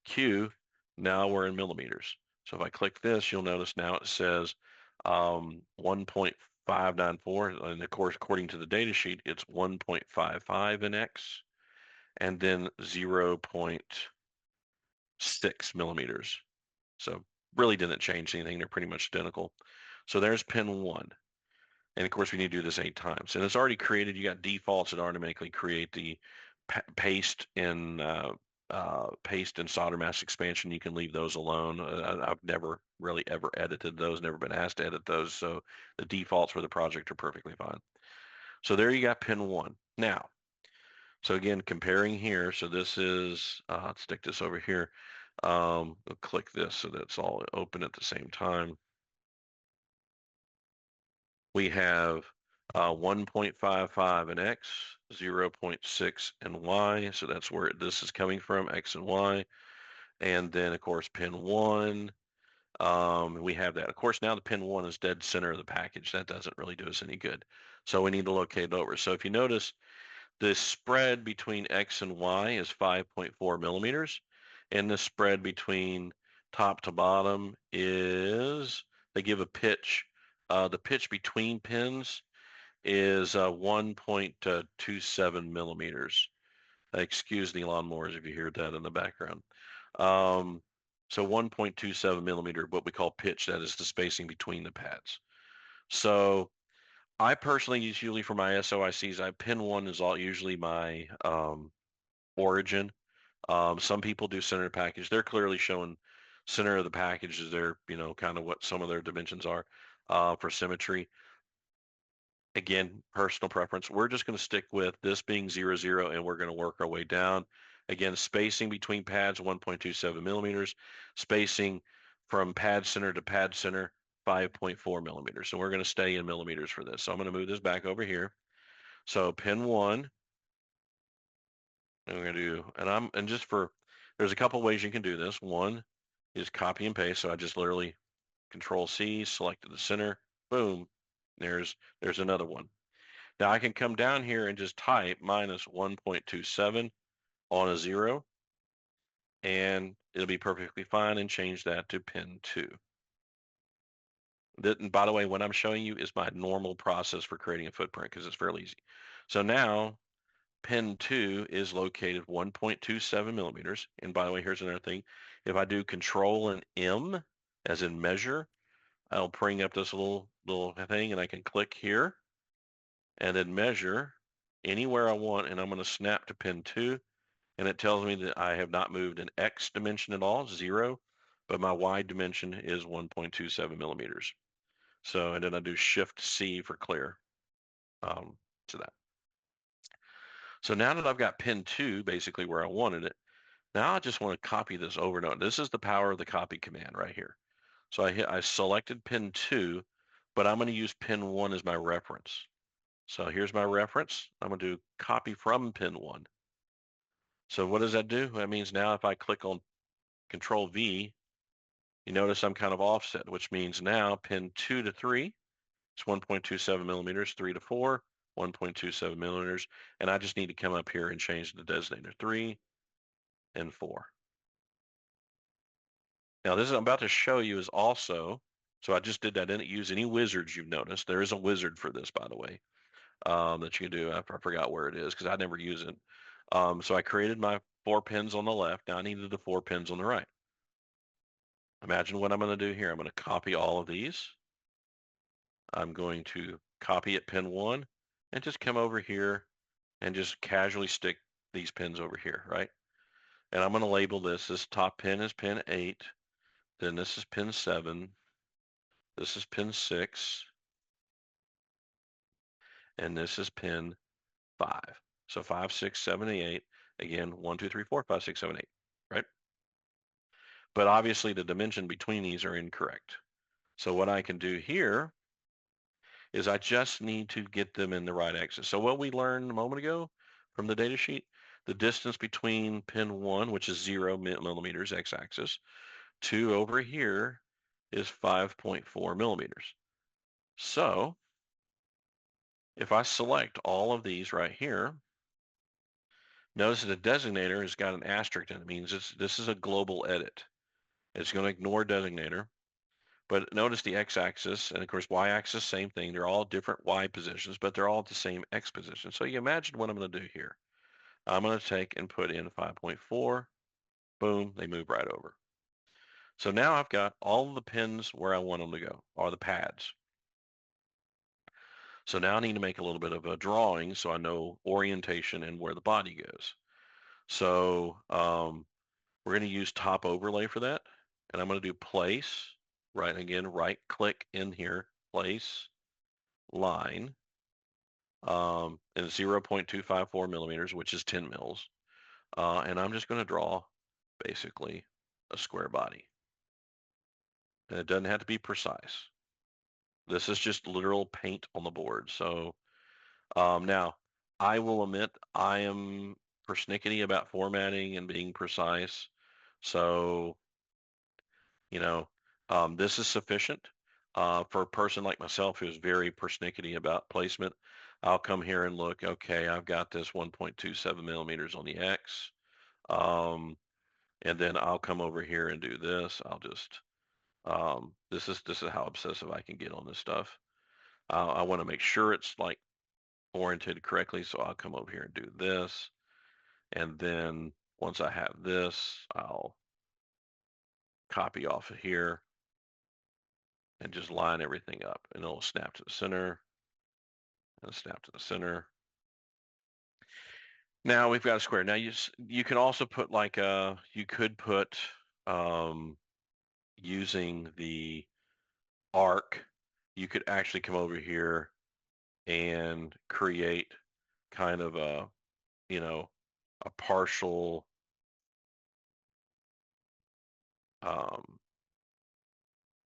Q, now we're in millimeters. So if I click this, you'll notice now it says 1.594, and of course, according to the data sheet, it's 1.55 in X, and then 0.6 millimeters. So really didn't change anything. They're pretty much identical. So there's pin 1. And of course, we need to do this 8 times. And it's already created. You got defaults that automatically create the paste and solder mask expansion. You can leave those alone. I've never really ever edited those, never been asked to edit those. So the defaults for the project are perfectly fine. So there you got pin 1. Now, so again, comparing here. So this is, let's stick this over here. We'll click this so that's all open at the same time. We have 1.55 in X, 0.6 in Y. So that's where this is coming from, X and Y. And then, of course, pin 1. We have that. Of course, now the pin 1 is dead center of the package. That doesn't really do us any good. So we need to locate it over. So if you notice, the spread between X and Y is 5.4 millimeters. And the spread between top to bottom is, they give a pitch. The pitch between pins is 1.27 millimeters. Excuse the lawnmowers if you hear that in the background. So 1.27 millimeter, what we call pitch, that is the spacing between the pads. So I personally use, usually for my SOICs, pin 1 is usually my origin. Some people do center of the package. They're clearly showing center of the package is their, kind of what some of their dimensions are for symmetry. Again, personal preference. We're just going to stick with this being 0, 0, and we're going to work our way down. Again, spacing between pads, 1.27 millimeters. Spacing from pad center to pad center, 5.4 millimeters. So we're going to stay in millimeters for this. So I'm going to move this back over here. So pin 1, and we're going to do, there's a couple ways you can do this. One is copy and paste. So I just literally Control C, selected the center, boom, there's another one. Now I can come down here and just type minus 1.27 on a 0, and it'll be perfectly fine, and change that to pin 2. That, and by the way, what I'm showing you is my normal process for creating a footprint because it's fairly easy. So now pin 2 is located 1.27 millimeters. And by the way, here's another thing. If I do Control and M, as in measure, I'll bring up this little thing, and I can click here and then measure anywhere I want, and I'm going to snap to pin 2, and it tells me that I have not moved an X dimension at all, 0, but my Y dimension is 1.27 millimeters. So, and then I do Shift C for clear to that. So now that I've got pin 2 basically where I wanted it, now I just want to copy this over and over. This is the power of the copy command right here. So I selected pin 2, but I'm going to use pin 1 as my reference. So here's my reference. I'm going to do copy from pin 1. So what does that do? That means now if I click on Control V, you notice I'm kind of offset, which means now pin 2 to 3, it's 1.27 millimeters, 3 to 4, 1.27 millimeters, and I just need to come up here and change the designator 3 and 4. Now this is I'm about to show you is also, so I just did that. I didn't use any wizards, you've noticed. There is a wizard for this, by the way, that you can do. I forgot where it is because I never use it. So I created my 4 pins on the left. Now I needed the 4 pins on the right. Imagine what I'm going to do here. I'm going to copy all of these. I'm going to copy at pin 1 and just come over here and just casually stick these pins over here, right? And I'm going to label this top pin is pin 8, then this is pin 7, this is pin 6, and this is pin 5. So 5, 6, 7, 8. Again, 1, 2, 3, 4, 5, 6, 7, 8, right? But obviously the dimension between these are incorrect. So what I can do here is I just need to get them in the right axis. So what we learned a moment ago from the data sheet, the distance between pin 1, which is 0 millimeters x-axis, to over here is 5.4 millimeters. So if I select all of these right here, notice that the designator has got an asterisk in it. It means this is a global edit. It's going to ignore designator. But notice the x-axis, and of course y-axis, same thing. They're all different y positions, but they're all at the same x position. So you imagine what I'm going to do here. I'm going to take and put in 5.4. Boom, they move right over. So now I've got all of the pins where I want them to go, or the pads. So now I need to make a little bit of a drawing so I know orientation and where the body goes. So we're going to use top overlay for that. And I'm going to do place, right? Again, right click in here, place, line, and 0.254 millimeters, which is 10 mils. And I'm just going to draw basically a square body. And it doesn't have to be precise. This is just literal paint on the board. So now I will admit I am persnickety about formatting and being precise. So, you know, this is sufficient. For a person like myself who's very persnickety about placement, I'll come here and look, okay, I've got this 1.27 millimeters on the X. And then I'll come over here and do this. I'll just, this is how obsessive I can get on this stuff. I want to make sure it's like oriented correctly. So I'll come over here and do this. And then once I have this, I'll copy off of here and just line everything up, and it'll snap to the center and snap to the center. Now we've got a square. Now you can also put like you could put using the arc, you could actually come over here and create kind of a, you know, a partial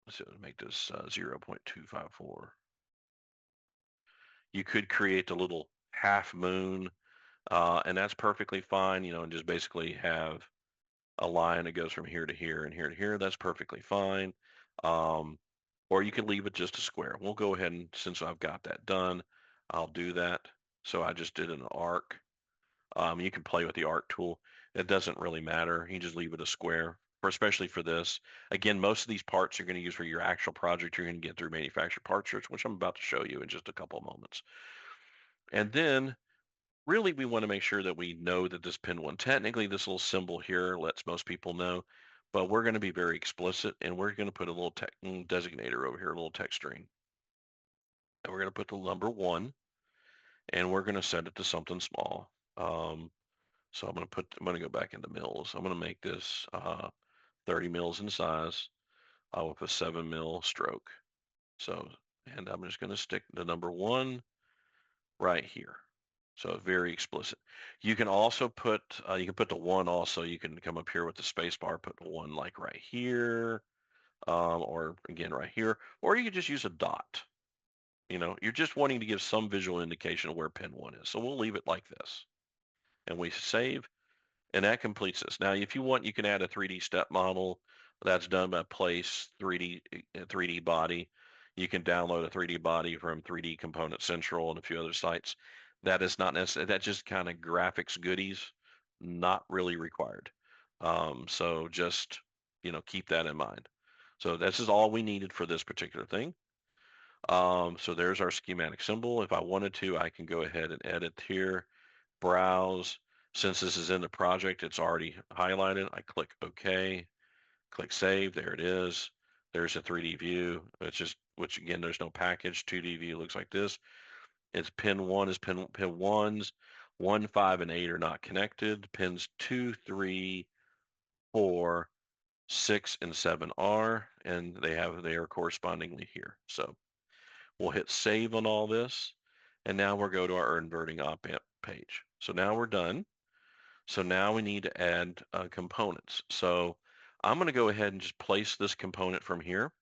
let's see, make this 0.254. You could create a little half moon, and that's perfectly fine, you know, and just basically have a line that goes from here to here and here to here. That's perfectly fine. Or you can leave it just a square. We'll go ahead and, since I've got that done, I'll do that. So I just did an arc. You can play with the arc tool. It doesn't really matter. You just leave it a square, for especially for this. Again, most of these parts you're going to use for your actual project. You're going to get through manufactured parts search, which I'm about to show you in just a couple of moments. And then really we want to make sure that we know that this pin one, technically this little symbol here lets most people know, but we're going to be very explicit and we're going to put a little designator over here, a little text string. And we're going to put the number one and we're going to set it to something small. So I'm going to go back into mils. I'm going to make this 30 mils in size with a 7 mil stroke. So, and I'm just going to stick the number one right here. So very explicit. You can also you can put the one also. You can come up here with the space bar, put the one like right here, or again right here, or you could just use a dot. You know, you're just wanting to give some visual indication of where pin one is. So we'll leave it like this. And we save. And that completes this. Now, if you want, you can add a 3D step model. That's done by Place 3D Body. You can download a 3D body from 3D Component Central and a few other sites. That is not necessary. That's just kind of graphics goodies, not really required. So just, keep that in mind. So this is all we needed for this particular thing. So there's our schematic symbol. If I wanted to, I can go ahead and edit here, browse. Since this is in the project, it's already highlighted. I click OK, click Save. There it is. There's a 3D view. It's just, which again, there's no package. 2D view looks like this. It's pin one is pin ones. 1, 5, and 8 are not connected. Pins 2, 3, 4, 6, and 7 are, and they are correspondingly here. So we'll hit save on all this. And now we'll go to our inverting op amp page. So now we're done. So now we need to add components. So I'm going to go ahead and just place this component from here.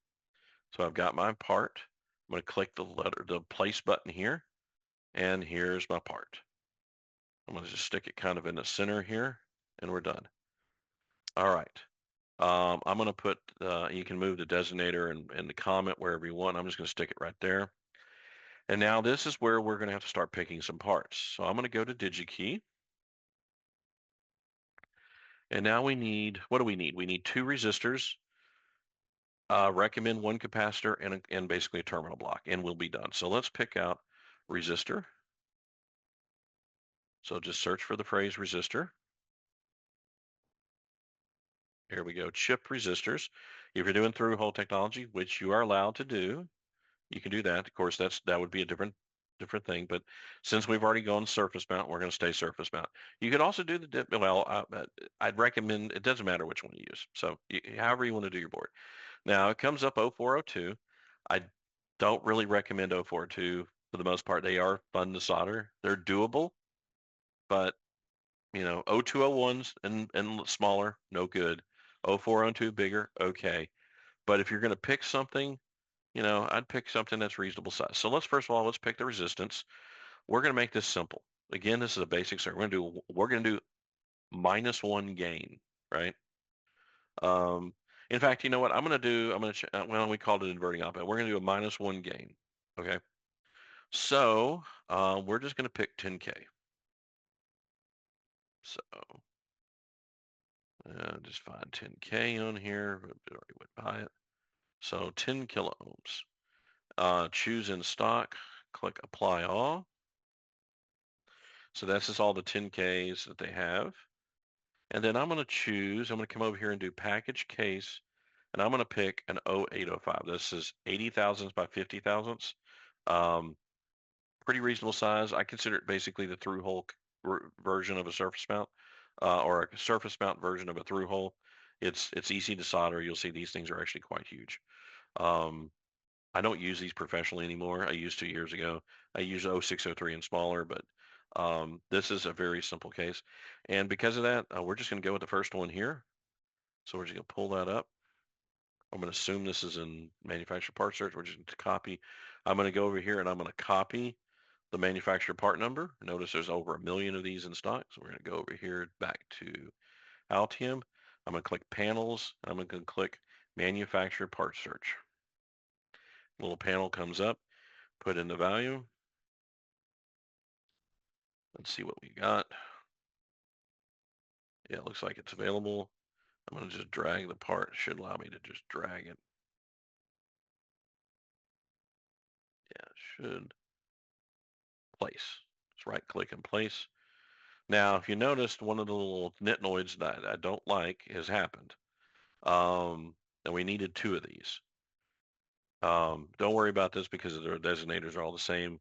So I've got my part. I'm going to click the place button here, and here's my part. I'm going to just stick it kind of in the center here, and we're done. All right. I'm going to put, you can move the designator and the comment wherever you want. I'm just going to stick it right there. And now this is where we're going to have to start picking some parts. So I'm going to go to DigiKey. And now what do we need? We need 2 resistors, recommend 1 capacitor and basically a terminal block, and we'll be done. So let's pick out resistor. So just search for the phrase resistor. Here we go, chip resistors. If you're doing through-hole technology, which you are allowed to do, you can do that. Of course, that would be a different thing. But since we've already gone surface mount, we're going to stay surface mount. You could also do the dip. Well, I'd recommend, it doesn't matter which one you use. So however you want to do your board. Now it comes up 0402. I don't really recommend 0402 for the most part. They are fun to solder. They're doable, but 0201s and smaller, no good. 0402 bigger, okay. But if you're going to pick something, I'd pick something that's reasonable size. So first of all, let's pick the resistance. We're going to make this simple. Again, this is a basic circuit. We're going to do -1 gain, right? In fact, you know what? I'm going to well, we called it inverting op amp. We're going to do a -1 gain. Okay. So we're just going to pick 10K. So just find 10K on here. We already went by it. So 10 kilo ohms. Choose in stock. Click apply all. So that's just all the 10Ks that they have. And then I'm going to come over here and do package case. And I'm going to pick an 0805. This is 80 thousandths by 50 thousandths. Pretty reasonable size. I consider it basically the through hole version of a surface mount, or a surface mount version of a through hole. It's easy to solder. You'll see these things are actually quite huge. I don't use these professionally anymore. I used 2 years ago. I use 0603 and smaller, but this is a very simple case. And because of that, we're just going to go with the first one here. So we're just going to pull that up. I'm going to assume this is in manufacturer part search. We're just going to copy. I'm going to go over here and I'm going to copy the manufacturer part number. Notice there's over 1 million of these in stock. So we're going to go over here back to Altium. I'm going to click panels. I'm going to click manufacturer part search. Little panel comes up, put in the value. Let's see what we got. Yeah, it looks like it's available. I'm going to just drag the part. It should allow me to just drag it. Yeah, it should place. Just right click and place. Now, if you noticed, one of the little nitnoids that I don't like has happened. And we needed two of these. Don't worry about this because their designators are all the same.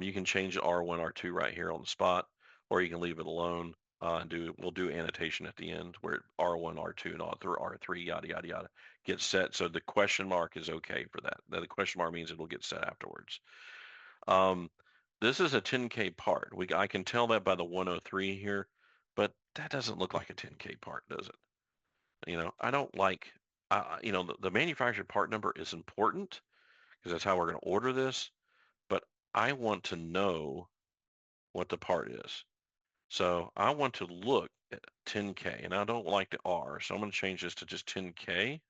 You can change R1, R2 right here on the spot, or you can leave it alone and we'll do annotation at the end where R1, R2, and all through R3, yada, yada, yada, gets set. So the question mark is okay for that. The question mark means it will get set afterwards. Um, this is a 10K part. I can tell that by the 103 here, but that doesn't look like a 10K part, does it? I don't like, the manufactured part number is important because that's how we're going to order this, but I want to know what the part is. So I want to look at 10K, and I don't like the R, so I'm going to change this to just 10K.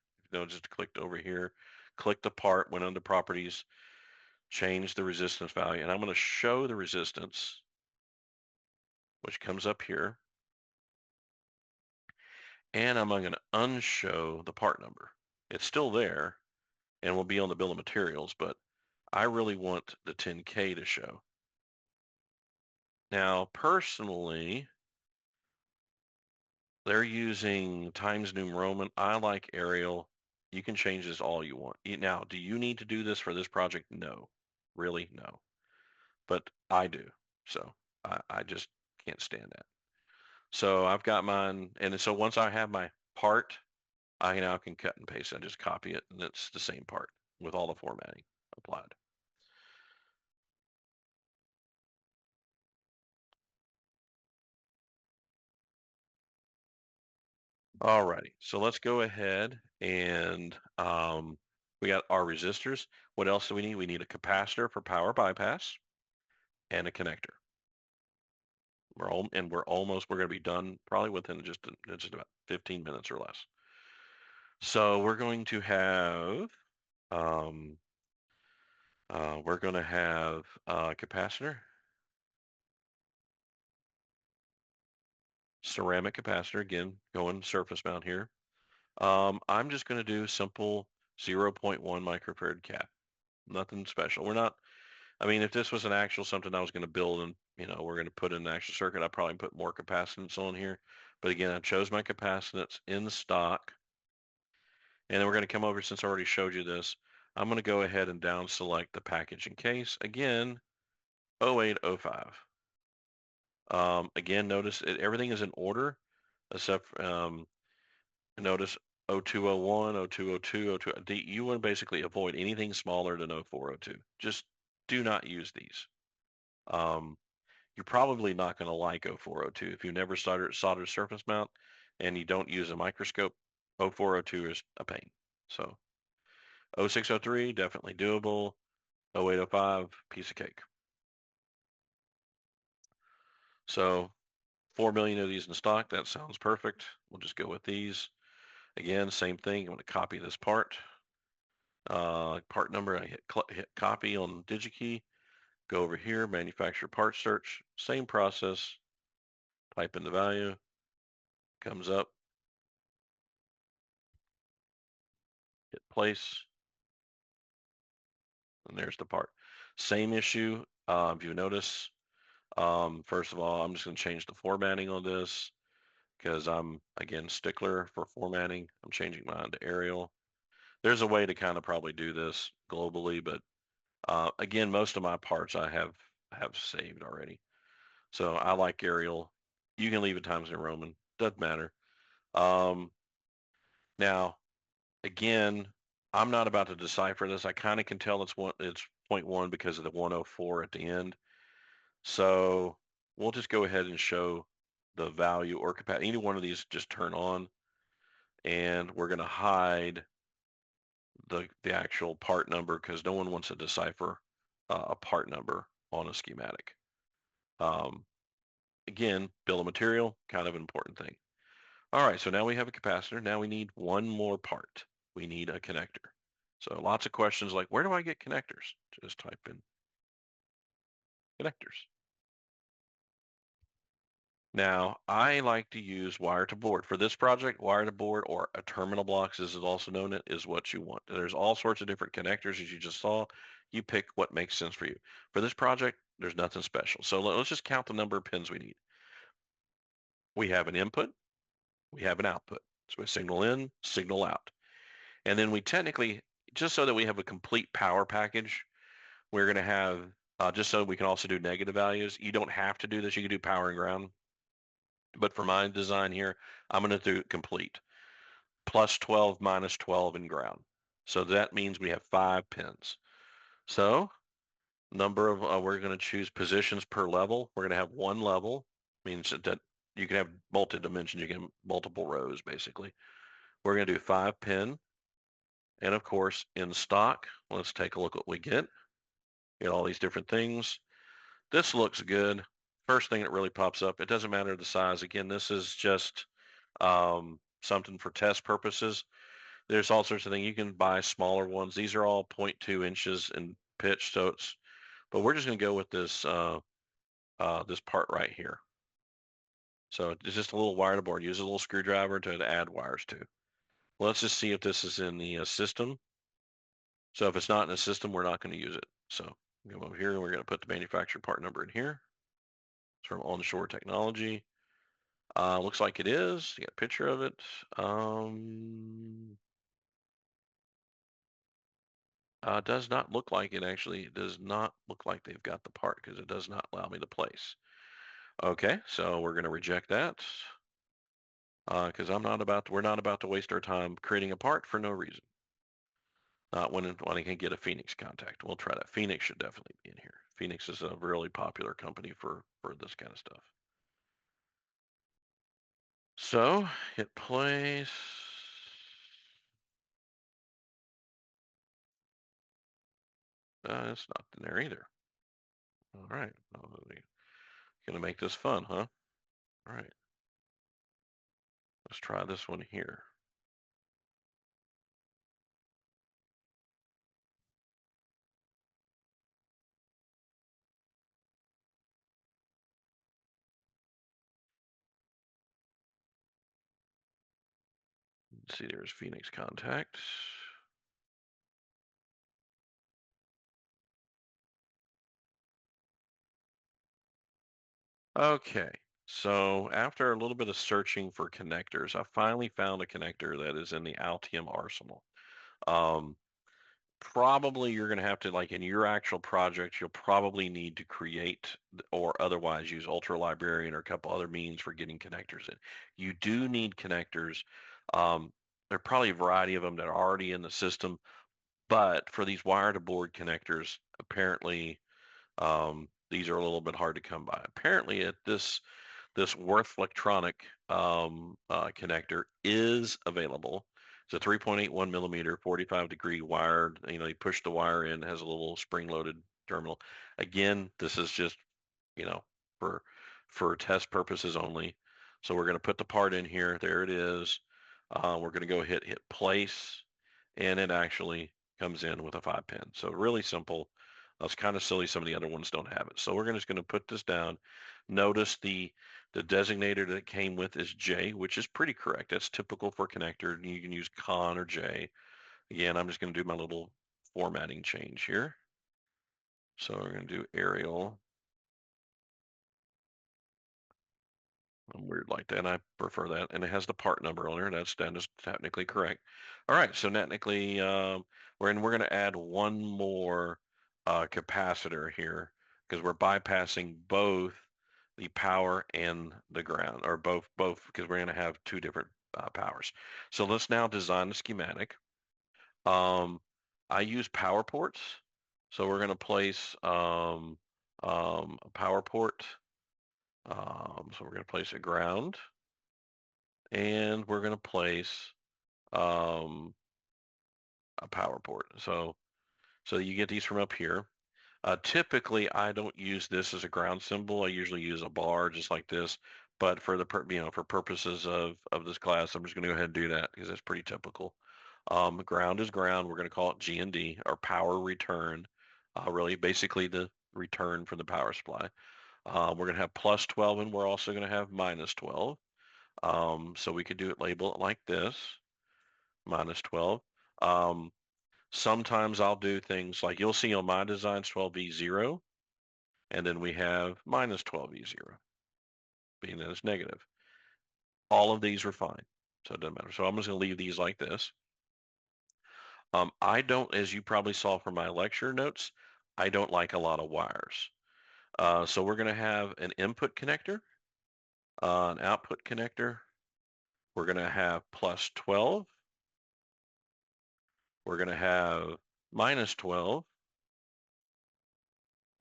Just click over here, click the part, went under properties, change the resistance value, and I'm going to show the resistance, which comes up here, and I'm going to unshow the part number. It's still there and will be on the bill of materials, but I really want the 10K to show. Now, personally, they're using Times New Roman. I like Arial. You can change this all you want. Now, do you need to do this for this project? No. Really? No. But I do. So I just can't stand that. So I've got mine. And so once I have my part, I now can cut and paste. I just copy it, and it's the same part with all the formatting applied. Alrighty, so let's go ahead and we got our resistors. What else do we need? We need a capacitor for power bypass and a connector. We're going to be done probably within just about 15 minutes or less. So um, we're going to have a capacitor, ceramic capacitor, again, going surface mount here. I'm just going to do simple 0.1 microfarad cap. Nothing special. We're not I mean, if this was an actual something I was going to build and, we're going to put in an actual circuit, I'd probably put more capacitance on here. But again, I chose my capacitance in stock. And then we're going to come over, since I already showed you this, I'm going to go ahead and down select the package and case. Again, 0805. Again, notice everything is in order, except notice 0201, 0202, 02. You want to basically avoid anything smaller than 0402. Just do not use these. You're probably not going to like 0402. If you never soldered surface mount and you don't use a microscope, 0402 is a pain. So 0603, definitely doable. 0805, piece of cake. So 4 million of these in stock. That sounds perfect. We'll just go with these. Again, same thing. I'm going to copy this part. Part number, I hit copy on DigiKey. Go over here, manufacturer part search. Same process. Type in the value. Comes up. Hit place. And there's the part. Same issue. If you notice, first of all, I'm just going to change the formatting on this because I'm, again, stickler for formatting. I'm changing mine to Arial. There's a way to kind of probably do this globally, but again, most of my parts I have saved already. So I like Arial. You can leave it Times New Roman. Doesn't matter. Um, now, again, I'm not about to decipher this. I kind of can tell it's 0.1 because of the 104 at the end. So we'll just go ahead and show the value or capacity. Any one of these just turn on, and we're going to hide the actual part number because no one wants to decipher a part number on a schematic. Um, Again, bill of material, kind of an important thing. All right, so now we have a capacitor. Now we need one more part. We need a connector. So lots of questions like, where do I get connectors? Just type in connectors. Now, I like to use wire to board. For this project, wire to board or a terminal blocks, as it's also known, is what you want. There's all sorts of different connectors, as you just saw. You pick what makes sense for you. For this project, there's nothing special. So let's just count the number of pins we need. We have an input, we have an output. So we signal in, signal out. And then we technically, just so that we have a complete power package, we're going to have, just so we can also do negative values. You don't have to do this. You can do power and ground. But for my design here, I'm going to do it complete. Plus 12, minus 12 in ground. So that means we have 5 pins. So number of, we're going to choose positions per level. We're going to have one level, means that you can have multi-dimensions. You can have multiple rows, basically. We're going to do 5 pin. And of course, in stock, let's take a look what we get. Get all these different things. This looks good. First thing that really pops up, it doesn't matter the size. Again, this is just something for test purposes. There's all sorts of things. You can buy smaller ones. These are all 0.2 inches in pitch, so it's, but we're just going to go with this part right here. So it's just a little wire to board. Use a little screwdriver to add wires to. Let's just see if this is in the system. So if it's not in the system, we're not going to use it. So go over here and we're going to put the manufacturer part number in here. It's from Onshore Technology. Looks like it is. You got a picture of it. Does not look like it actually. It does not look like they've got the part because it does not allow me to place. Okay, so we're going to reject that because we're not about to waste our time creating a part for no reason. Not when I can get a Phoenix contact. We'll try that. Phoenix should definitely be in here. Phoenix is a really popular company for this kind of stuff. So hit place. It's not in there either. All right. Gonna make this fun, huh? All right. Let's try this one here. Let's see, there's Phoenix contact. Okay, so after a little bit of searching for connectors, I finally found a connector that is in the Altium arsenal. Um, Probably you're going to have to, like in your actual project, you'll probably need to create or otherwise use Ultra Librarian or a couple other means for getting connectors in. You do need connectors. There are probably a variety of them that are already in the system, but for these wire to board connectors, apparently these are a little bit hard to come by. Apparently, at this Worth Electronic connector is available. It's a 3.81 millimeter, 45-degree wired. You know, you push the wire in, has a little spring-loaded terminal. Again, this is just, you know, for for test purposes only. So we're going to put the part in here. There it is. We're going to go hit place, and it actually comes in with a 5 pin. So really simple. It's kind of silly some of the other ones don't have it. So we're just going to put this down. Notice the designator that it came with is J, which is pretty correct. That's typical for connector. You can use con or J. Again, I'm just going to do my little formatting change here. So we're going to do Arial. I'm weird like that. And I prefer that. And it has the part number on there. That is technically correct. All right. So technically, we're going to add one more capacitor here because we're bypassing both the power and the ground, or both because we're going to have two different powers. So let's now design the schematic. I use power ports. So we're going to place a power port. So we're going to place a ground, and we're going to place um, a power port. So you get these from up here. Typically, I don't use this as a ground symbol. I usually use a bar just like this. But for for purposes of this class, I'm just going to go ahead and do that because that's pretty typical. Ground is ground. We're going to call it G and D, or power return. Really, basically the return from the power supply. We're going to have plus 12, and we're also going to have minus 12. So we could label it like this, minus 12. Sometimes I'll do things like you'll see on my designs 12E0, and then we have minus 12E0, being that it's negative. All of these are fine, so it doesn't matter. So I'm just going to leave these like this. I don't, as you probably saw from my lecture notes, I don't like a lot of wires. So we're going to have an input connector, an output connector. We're going to have plus 12. We're going to have minus 12.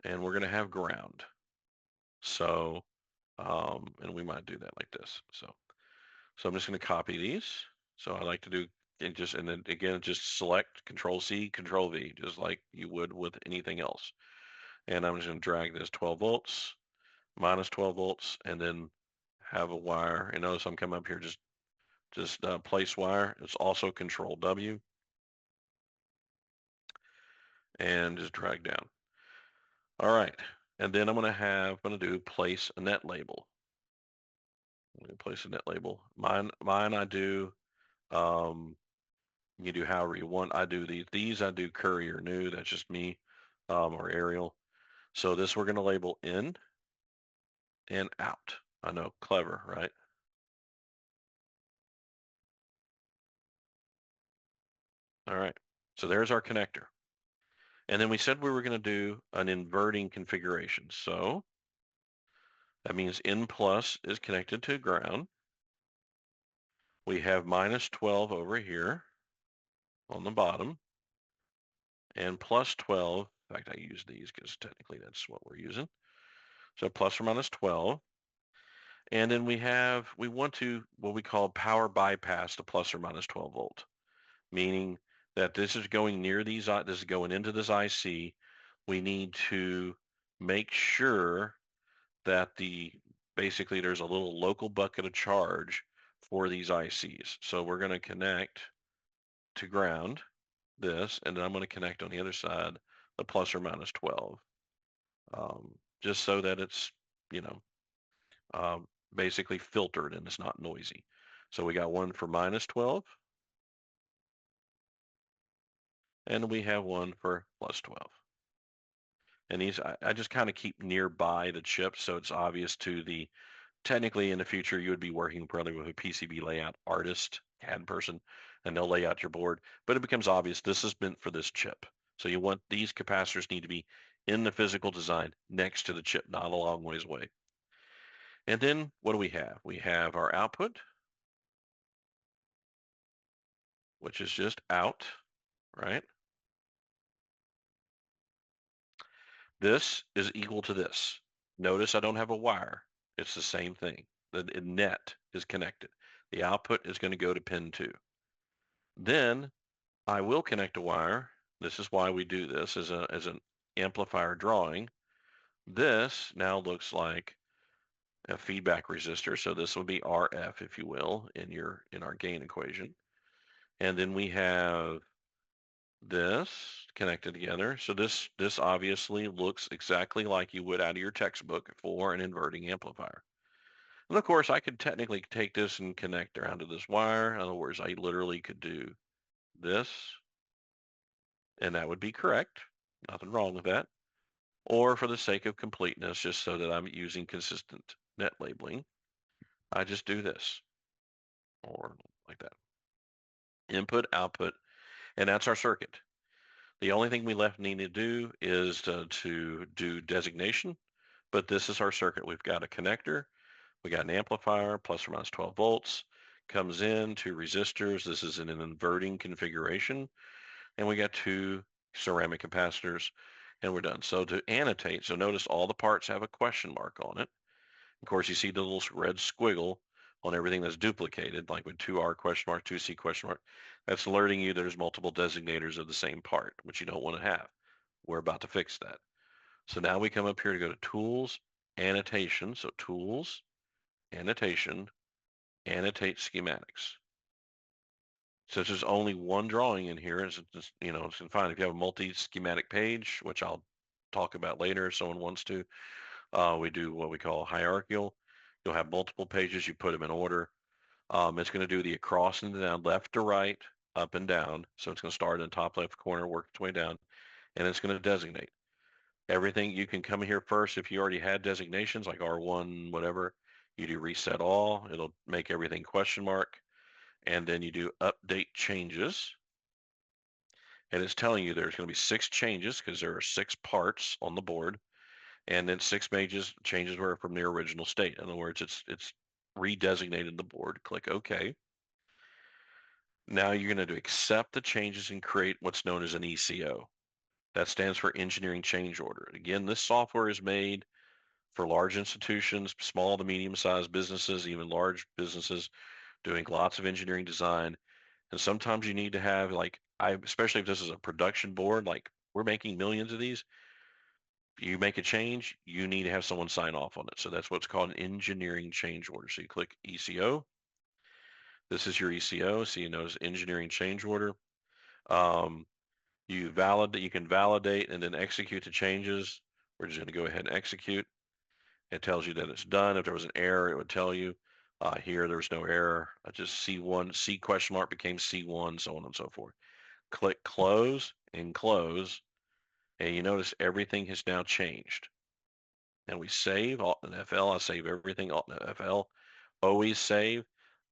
And we're going to have ground. So, and we might do that like this. So I'm just going to copy these. So I like to do and then again, just select Control C, Control V, just like you would with anything else. And I'm just going to drag this 12 volts, minus 12 volts, and then have a wire. And notice I'm coming up here, just place wire. It's also Control W, and just drag down. All right, and then I'm going to do place a net label. I'm going to place a net label. Mine I do. You do however you want. I do these. These I do curry or new. That's just me, or Arial. So this we're going to label in and out. I know, clever, right? All right. So there's our connector. And then we said we were going to do an inverting configuration. So that means in plus is connected to ground. We have minus 12 over here on the bottom, and plus 12. In fact, I use these because technically that's what we're using. So plus or minus 12. And then we want to, what we call power bypass to plus or minus 12 volt, meaning that this is going near these, this is going into this IC. We need to make sure that basically there's a little local bucket of charge for these ICs. So we're going to connect to ground this, and then I'm going to connect on the other side the plus or minus 12, just so that it's, you know, basically filtered and it's not noisy. So we got one for minus 12, and we have one for plus 12. And these, I just kind of keep nearby the chip so it's obvious to technically in the future you would be working probably with a PCB layout artist, CAD person, and they'll lay out your board, but it becomes obvious this is meant for this chip. So you want these capacitors need to be in the physical design next to the chip, not a long ways away. And then what do we have? We have our output, which is just out, right? This is equal to this. Notice I don't have a wire. It's the same thing. The net is connected. The output is going to go to pin 2. Then I will connect a wire. This is why we do this as an amplifier drawing. This now looks like a feedback resistor. So this will be RF, if you will, in our gain equation. And then we have this connected together. So this obviously looks exactly like you would out of your textbook for an inverting amplifier. And of course, I could technically take this and connect around to this wire. In other words, I literally could do this, and that would be correct. Nothing wrong with that. Or for the sake of completeness, just so that I'm using consistent net labeling, I just do this, or like that. Input, output, and that's our circuit. The only thing we need to do is to do designation, but this is our circuit. We've got a connector, we got an amplifier, plus or minus 12 volts, comes in, 2 resistors. This is in an inverting configuration, and we got 2 ceramic capacitors, and we're done. So to annotate, so notice all the parts have a question mark on it. Of course, you see the little red squiggle on everything that's duplicated, like with 2R question mark, 2C question mark. That's alerting you there's multiple designators of the same part, which you don't want to have. We're about to fix that. So now we come up here to go to Tools, Annotation. So Tools, Annotation, Annotate Schematics. Since there's only one drawing in here, it's just, it's fine. If you have a multi-schematic page, which I'll talk about later if someone wants to, We do what we call hierarchical. You'll have multiple pages. You put them in order. It's going to do the across and down, left to right, up and down. So it's going to start in the top left corner, work its way down, and it's going to designate everything. You can come here first if you already had designations like R1, whatever. You do reset all. It'll make everything question mark, and then you do update changes. And it's telling you there's going to be 6 changes because there are 6 parts on the board, and then 6 changes were from the original state. In other words, it's redesignated the board. Click OK. Now you're going to accept the changes and create what's known as an ECO. That stands for Engineering Change Order. Again, this software is made for large institutions, small to medium-sized businesses, even large businesses doing lots of engineering design. And sometimes you need to have especially if this is a production board, like we're making millions of these, you make a change, you need to have someone sign off on it. So that's what's called an engineering change order. So you click ECO. This is your ECO. So you notice engineering change order. Um, you can validate and then execute the changes. We're just going to go ahead and execute. It tells you that it's done. If there was an error, it would tell you. Here, there was no error. Just C1, C question mark became C1, so on and so forth. Click close and close, and you notice everything has now changed. And we save, Alt and FL. I save everything, Alt and FL. Always save.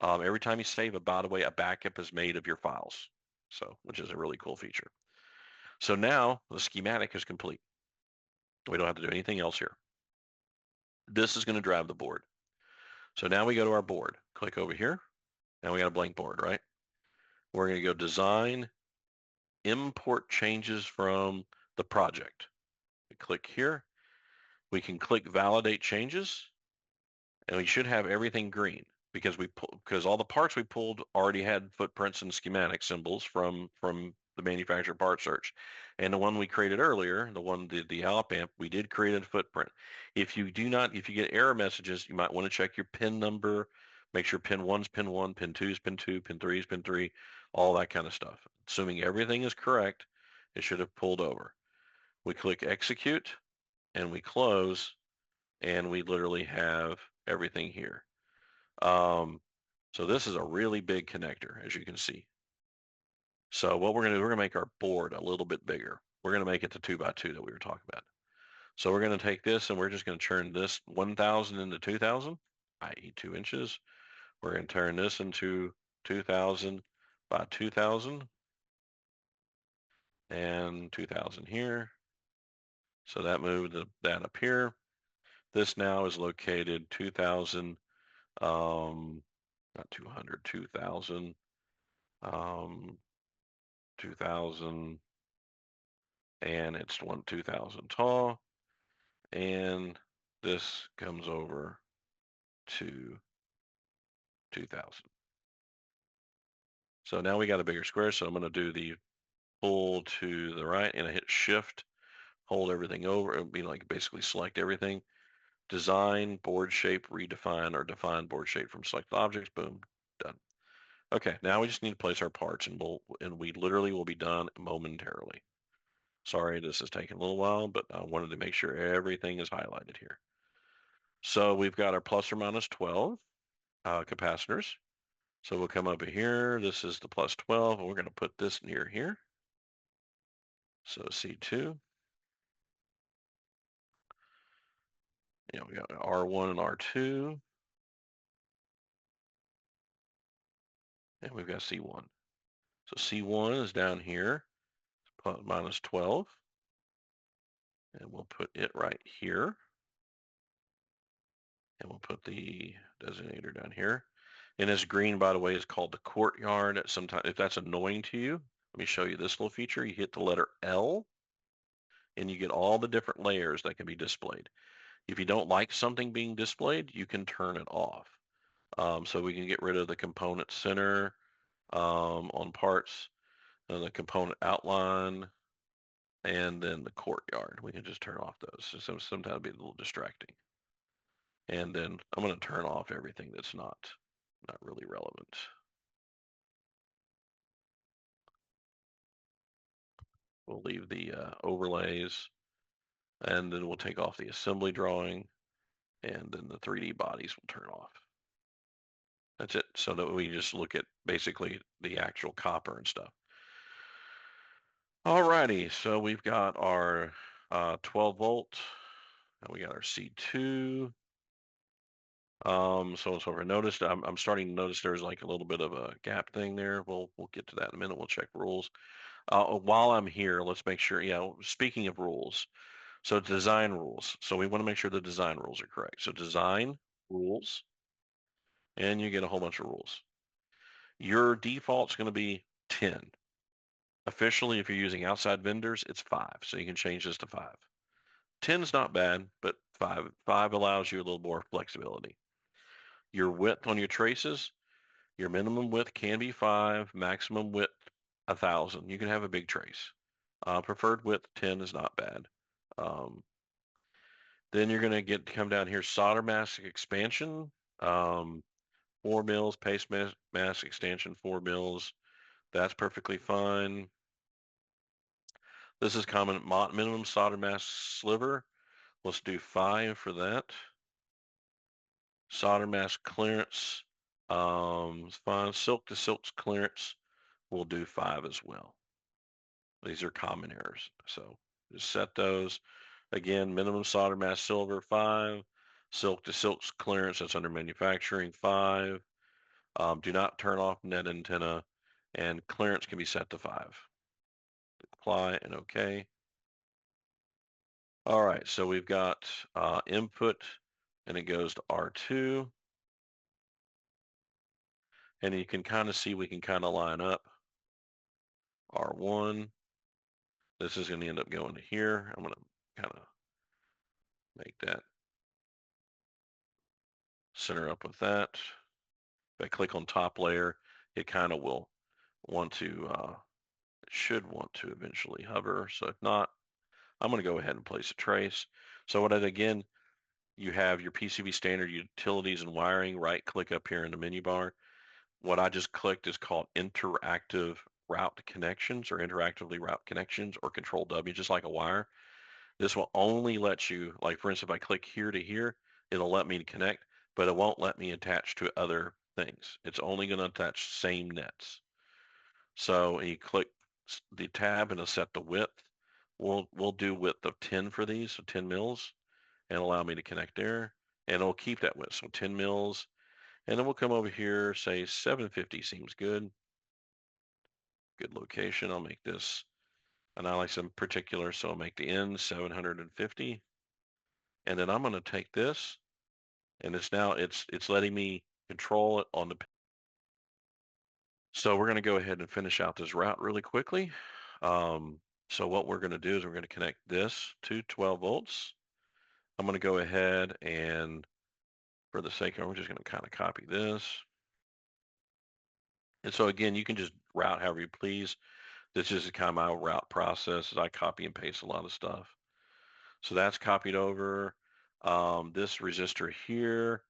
Every time you save, by the way, a backup is made of your files. So, which is a really cool feature. So now the schematic is complete. We don't have to do anything else here. This is going to drive the board. So now we go to our board. Click over here. Now we got a blank board, right? We're going to go design, import changes from the project. We click here. We can click validate changes, and we should have everything green because all the parts we pulled already had footprints and schematic symbols from the manufacturer part search. And the one we created earlier, the Alp amp, we did create a footprint. If you get error messages, you might want to check your pin number, make sure pin 1's pin 1, pin 2's pin 2, pin 3's pin 3, all that kind of stuff. Assuming everything is correct, it should have pulled over. We click execute and we close, and we literally have everything here. So this is a really big connector, as you can see. So what we're going to do, we're going to make our board a little bit bigger. We're going to make it the 2x2 that we were talking about. So we're going to take this and we're just going to turn this 1,000 into 2,000, i.e. 2 inches. We're going to turn this into 2,000 by 2,000 and 2,000 here. So that moved that up here. This now is located 2,000, not 200, 2,000, 2,000, and it's 2,000 tall, and this comes over to 2,000. So now we got a bigger square, so I'm going to do the pull to the right, and I hit shift, hold everything over. It would be like basically select everything. Design, board shape, redefine, or define board shape from selected objects. Boom, done. Okay, now we just need to place our parts, and we literally will be done momentarily. Sorry, this is taking a little while, but I wanted to make sure everything is highlighted here. So we've got our plus or minus 12 capacitors. So we'll come over here. This is the plus 12, and we're going to put this near here. So C2. We got R1 and R2. And we've got C1. So C1 is down here, plus minus 12. And we'll put it right here. And we'll put the designator down here. And this green, by the way, is called the courtyard. Sometimes, if that's annoying to you, let me show you this little feature. You hit the letter L, and you get all the different layers that can be displayed. If you don't like something being displayed, you can turn it off. So we can get rid of the component center on parts, the component outline, and then the courtyard. We can just turn off those. So sometimes it'd be a little distracting. And then I'm going to turn off everything that's not really relevant. We'll leave the overlays. And then we'll take off the assembly drawing, and then the 3D bodies will turn off. That's it. So that we just look at basically the actual copper and stuff. Alrighty, so we've got our 12 volt, and we got our C2. So and so forth. Noticed I'm starting to notice there's like a little bit of a gap thing there. We'll get to that in a minute. We'll check rules. While I'm here, let's make sure. Yeah, speaking of rules, so design rules. So we want to make sure the design rules are correct. So design rules, and you get a whole bunch of rules. Your default's going to be 10. Officially, if you're using outside vendors, it's 5. So you can change this to 5. 10's not bad, but 5 allows you a little more flexibility. Your width on your traces, your minimum width can be 5, maximum width 1,000. You can have a big trace. Preferred width 10 is not bad. Then you're going to come down here, solder mask expansion, 4 mils, paste mask extension, 4 mils. That's perfectly fine. This is common minimum solder mask sliver. Let's do 5 for that. Solder mask clearance, it's fine. Silk to silk's clearance, we'll do 5 as well. These are common errors. So just set those. Again, minimum solder mask silver, 5. Silk to silk's clearance, that's under manufacturing, 5. Do not turn off net antenna, and clearance can be set to 5. Apply and OK. All right, so we've got input, and it goes to R2. And you can kind of see we can kind of line up R1. This is going to end up going to here. I'm going to kind of make that center up with that. If I click on top layer, it kind of will want to, it should want to eventually hover. So if not, I'm going to go ahead and place a trace. So what again, you have your PCB standard utilities and wiring, right click up here in the menu bar. What I just clicked is called interactive route connections or interactively route connections or control W, just like a wire. This will only let you, like for instance, if I click here to here, it'll let me connect, but it won't let me attach to other things. It's only going to attach same nets. So you click the tab and it'll set the width. We'll do width of 10 for these, so 10 mils, and allow me to connect there. And it'll keep that width, so 10 mils. And then we'll come over here, say 750 seems good. Good location. I'll make this, and I like some particular, so I'll make the end 750. And then I'm going to take this, and it's letting me control it on the. So we're going to go ahead and finish out this route really quickly. So what we're going to do is we're going to connect this to 12 volts. I'm going to go ahead and, for the sake of, we're just going to kind of copy this. And so again, you can just route however you please. This is kind of my route process. As I copy and paste a lot of stuff. So that's copied over. This resistor here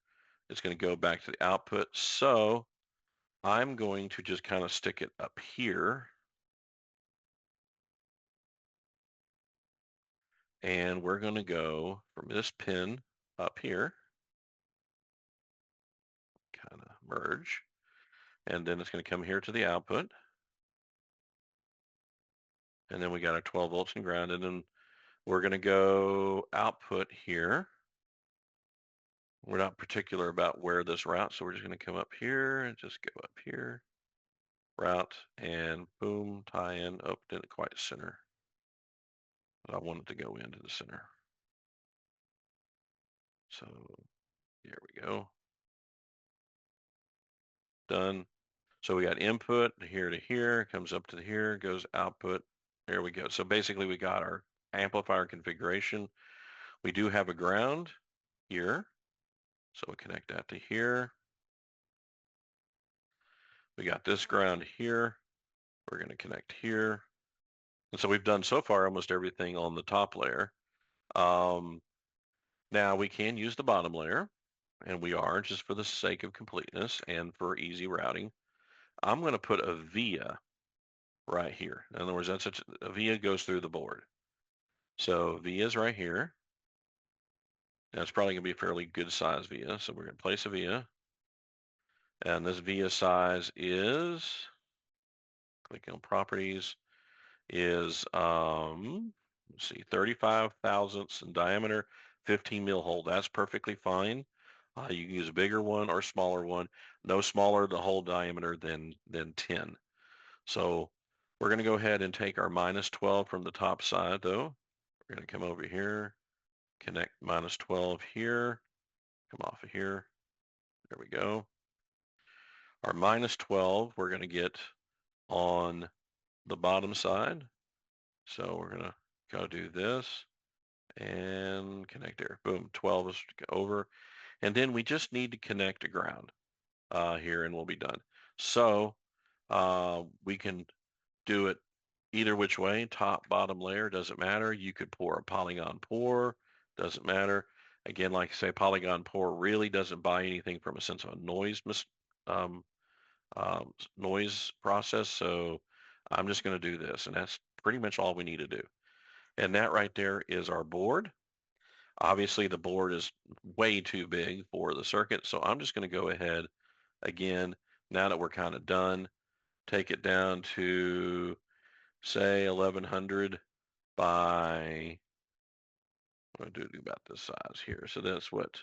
is going to go back to the output. So I'm going to just kind of stick it up here. And we're going to go from this pin up here, kind of merge. And then it's going to come here to the output. And then we got our 12 volts and ground. And then we're going to go output here. We're not particular about where this route, so we're just going to come up here and just go up here, route, and boom, tie in. Oh, didn't quite center. But I wanted to go into the center. So here we go. Done. So we got input here to here, comes up to here, goes output. There we go. So basically we got our amplifier configuration. We do have a ground here. So we connect that to here. We got this ground here. We're going to connect here. And so we've done so far almost everything on the top layer. Now we can use the bottom layer, and we are just for the sake of completeness and for easy routing. I'm going to put a via right here. In other words, a via goes through the board. So via is right here. Now it's probably going to be a fairly good size via. So we're going to place a via. And this via size is, clicking on properties, is, let's see, 35 thousandths in diameter, 15 mil hole. That's perfectly fine. You can use a bigger one or smaller one. No smaller the hole diameter than 10. So we're going to go ahead and take our minus 12 from the top side, though. We're going to come over here, connect minus 12 here, come off of here. There we go. Our minus 12, we're going to get on the bottom side. So we're going to go do this and connect there. Boom, 12 is over. And then we just need to connect to ground here and we'll be done. So we can do it either which way, top, bottom layer, doesn't matter. You could pour a polygon pour, doesn't matter. Again, like I say, polygon pour really doesn't buy anything from a sense of a um, noise process. So I'm just going to do this, and that's pretty much all we need to do. And that right there is our board. Obviously, the board is way too big for the circuit, so I'm just going to go ahead again, now that we're kind of done, take it down to, say, 1100 by, what do I do about this size here? So that's what,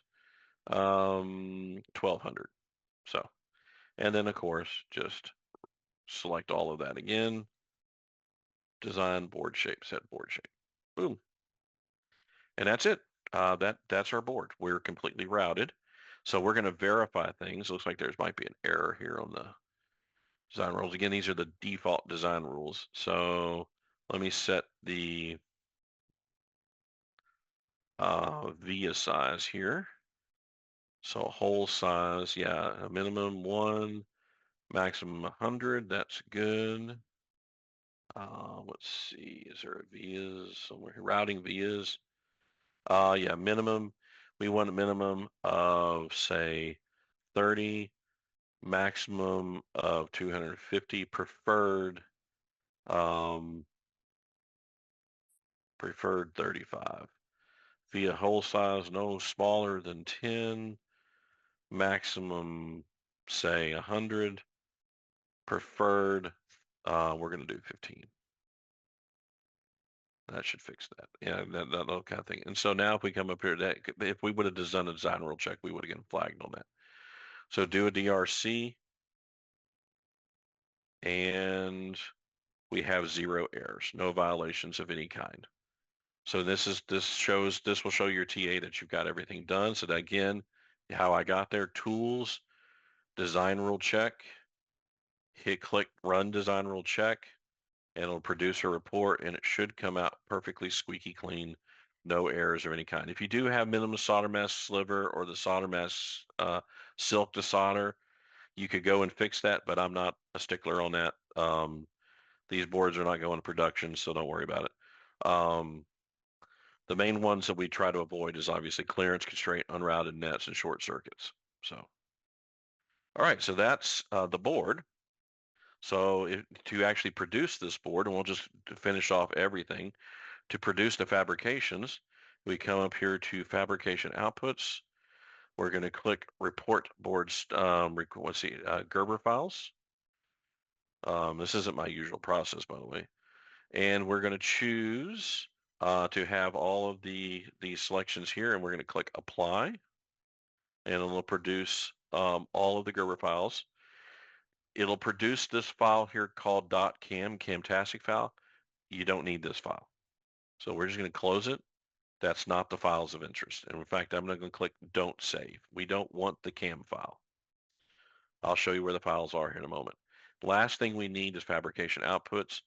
1200. So, and then of course, just select all of that again, design board shape, set board shape, boom. And that's it. That's our board. We're completely routed. So we're going to verify things. Looks like there's might be an error here on the design rules. Again, these are the default design rules. So let me set the via size here. So hole size, yeah, a minimum 1, maximum 100. That's good. Let's see, is there a vias somewhere here? Routing vias. Yeah, minimum. We want a minimum of, say, 30, maximum of 250, um, preferred 35. Via hole size, no smaller than 10, maximum, say, 100, preferred, we're going to do 15. That should fix that. Yeah, that kind of thing. And so now if we come up here, that if we would have done a design rule check, we would have gotten flagged on that. So do a DRC, and we have 0 errors, no violations of any kind. So this will show your TA that you've got everything done. So that, again, how I got there, tools, design rule check, click run design rule check, and it'll produce a report, and it should come out perfectly squeaky clean, no errors of any kind. If you do have minimum solder mask sliver or the solder mask silk to solder, you could go and fix that, but I'm not a stickler on that. These boards are not going to production, so don't worry about it. The main ones that we try to avoid is obviously clearance, constraint, unrouted nets, and short circuits. So, all right, so that's the board. So to actually produce this board, and we'll just finish off everything, to produce the fabrications, we come up here to fabrication outputs. We're going to click report boards, let's see, Gerber files. This isn't my usual process, by the way. And we're going to choose to have all of these selections here, and we're going to click apply, and it'll produce all of the Gerber files. It'll produce this file here called .camtastic file. You don't need this file. So we're just going to close it. That's not the files of interest. And in fact, I'm going to click don't save. We don't want the cam file. I'll show you where the files are here in a moment. Last thing we need is fabrication outputs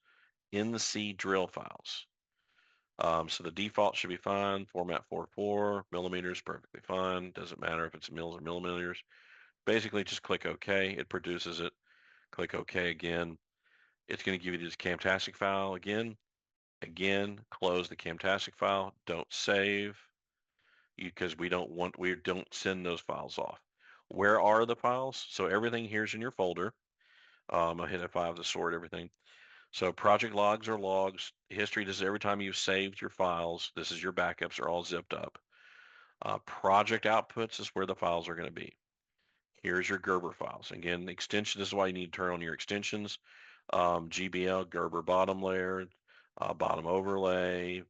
in the C drill files. So the default should be fine. Format 44, millimeters, perfectly fine. Doesn't matter if it's mils or millimeters. Basically, just click OK. It produces it. Click OK again. It's going to give you this Camtastic file again. Again, close the Camtastic file. Don't save because we don't send those files off. Where are the files? So everything here's in your folder. I'll hit F5 to sort everything. So project logs are logs. History, this is every time you've saved your files. This is your backups are all zipped up. Project outputs is where the files are going to be. Here's your Gerber files. Again, extension, this is why you need to turn on your extensions. GBL, Gerber bottom layer, bottom overlay,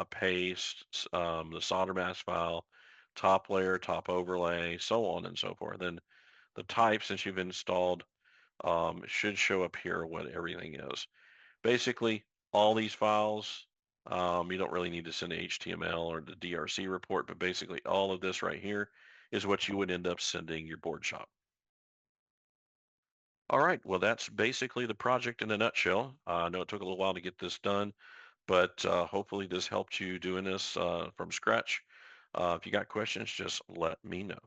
paste, the solder mask file, top layer, top overlay, so on and so forth. Then the type, since you've installed, should show up here what everything is. Basically, all these files, you don't really need to send HTML or the DRC report, but basically all of this right here is what you would end up sending your board shop. All right, well, that's basically the project in a nutshell. I know it took a little while to get this done, but hopefully this helped you doing this from scratch. If you got questions, just let me know.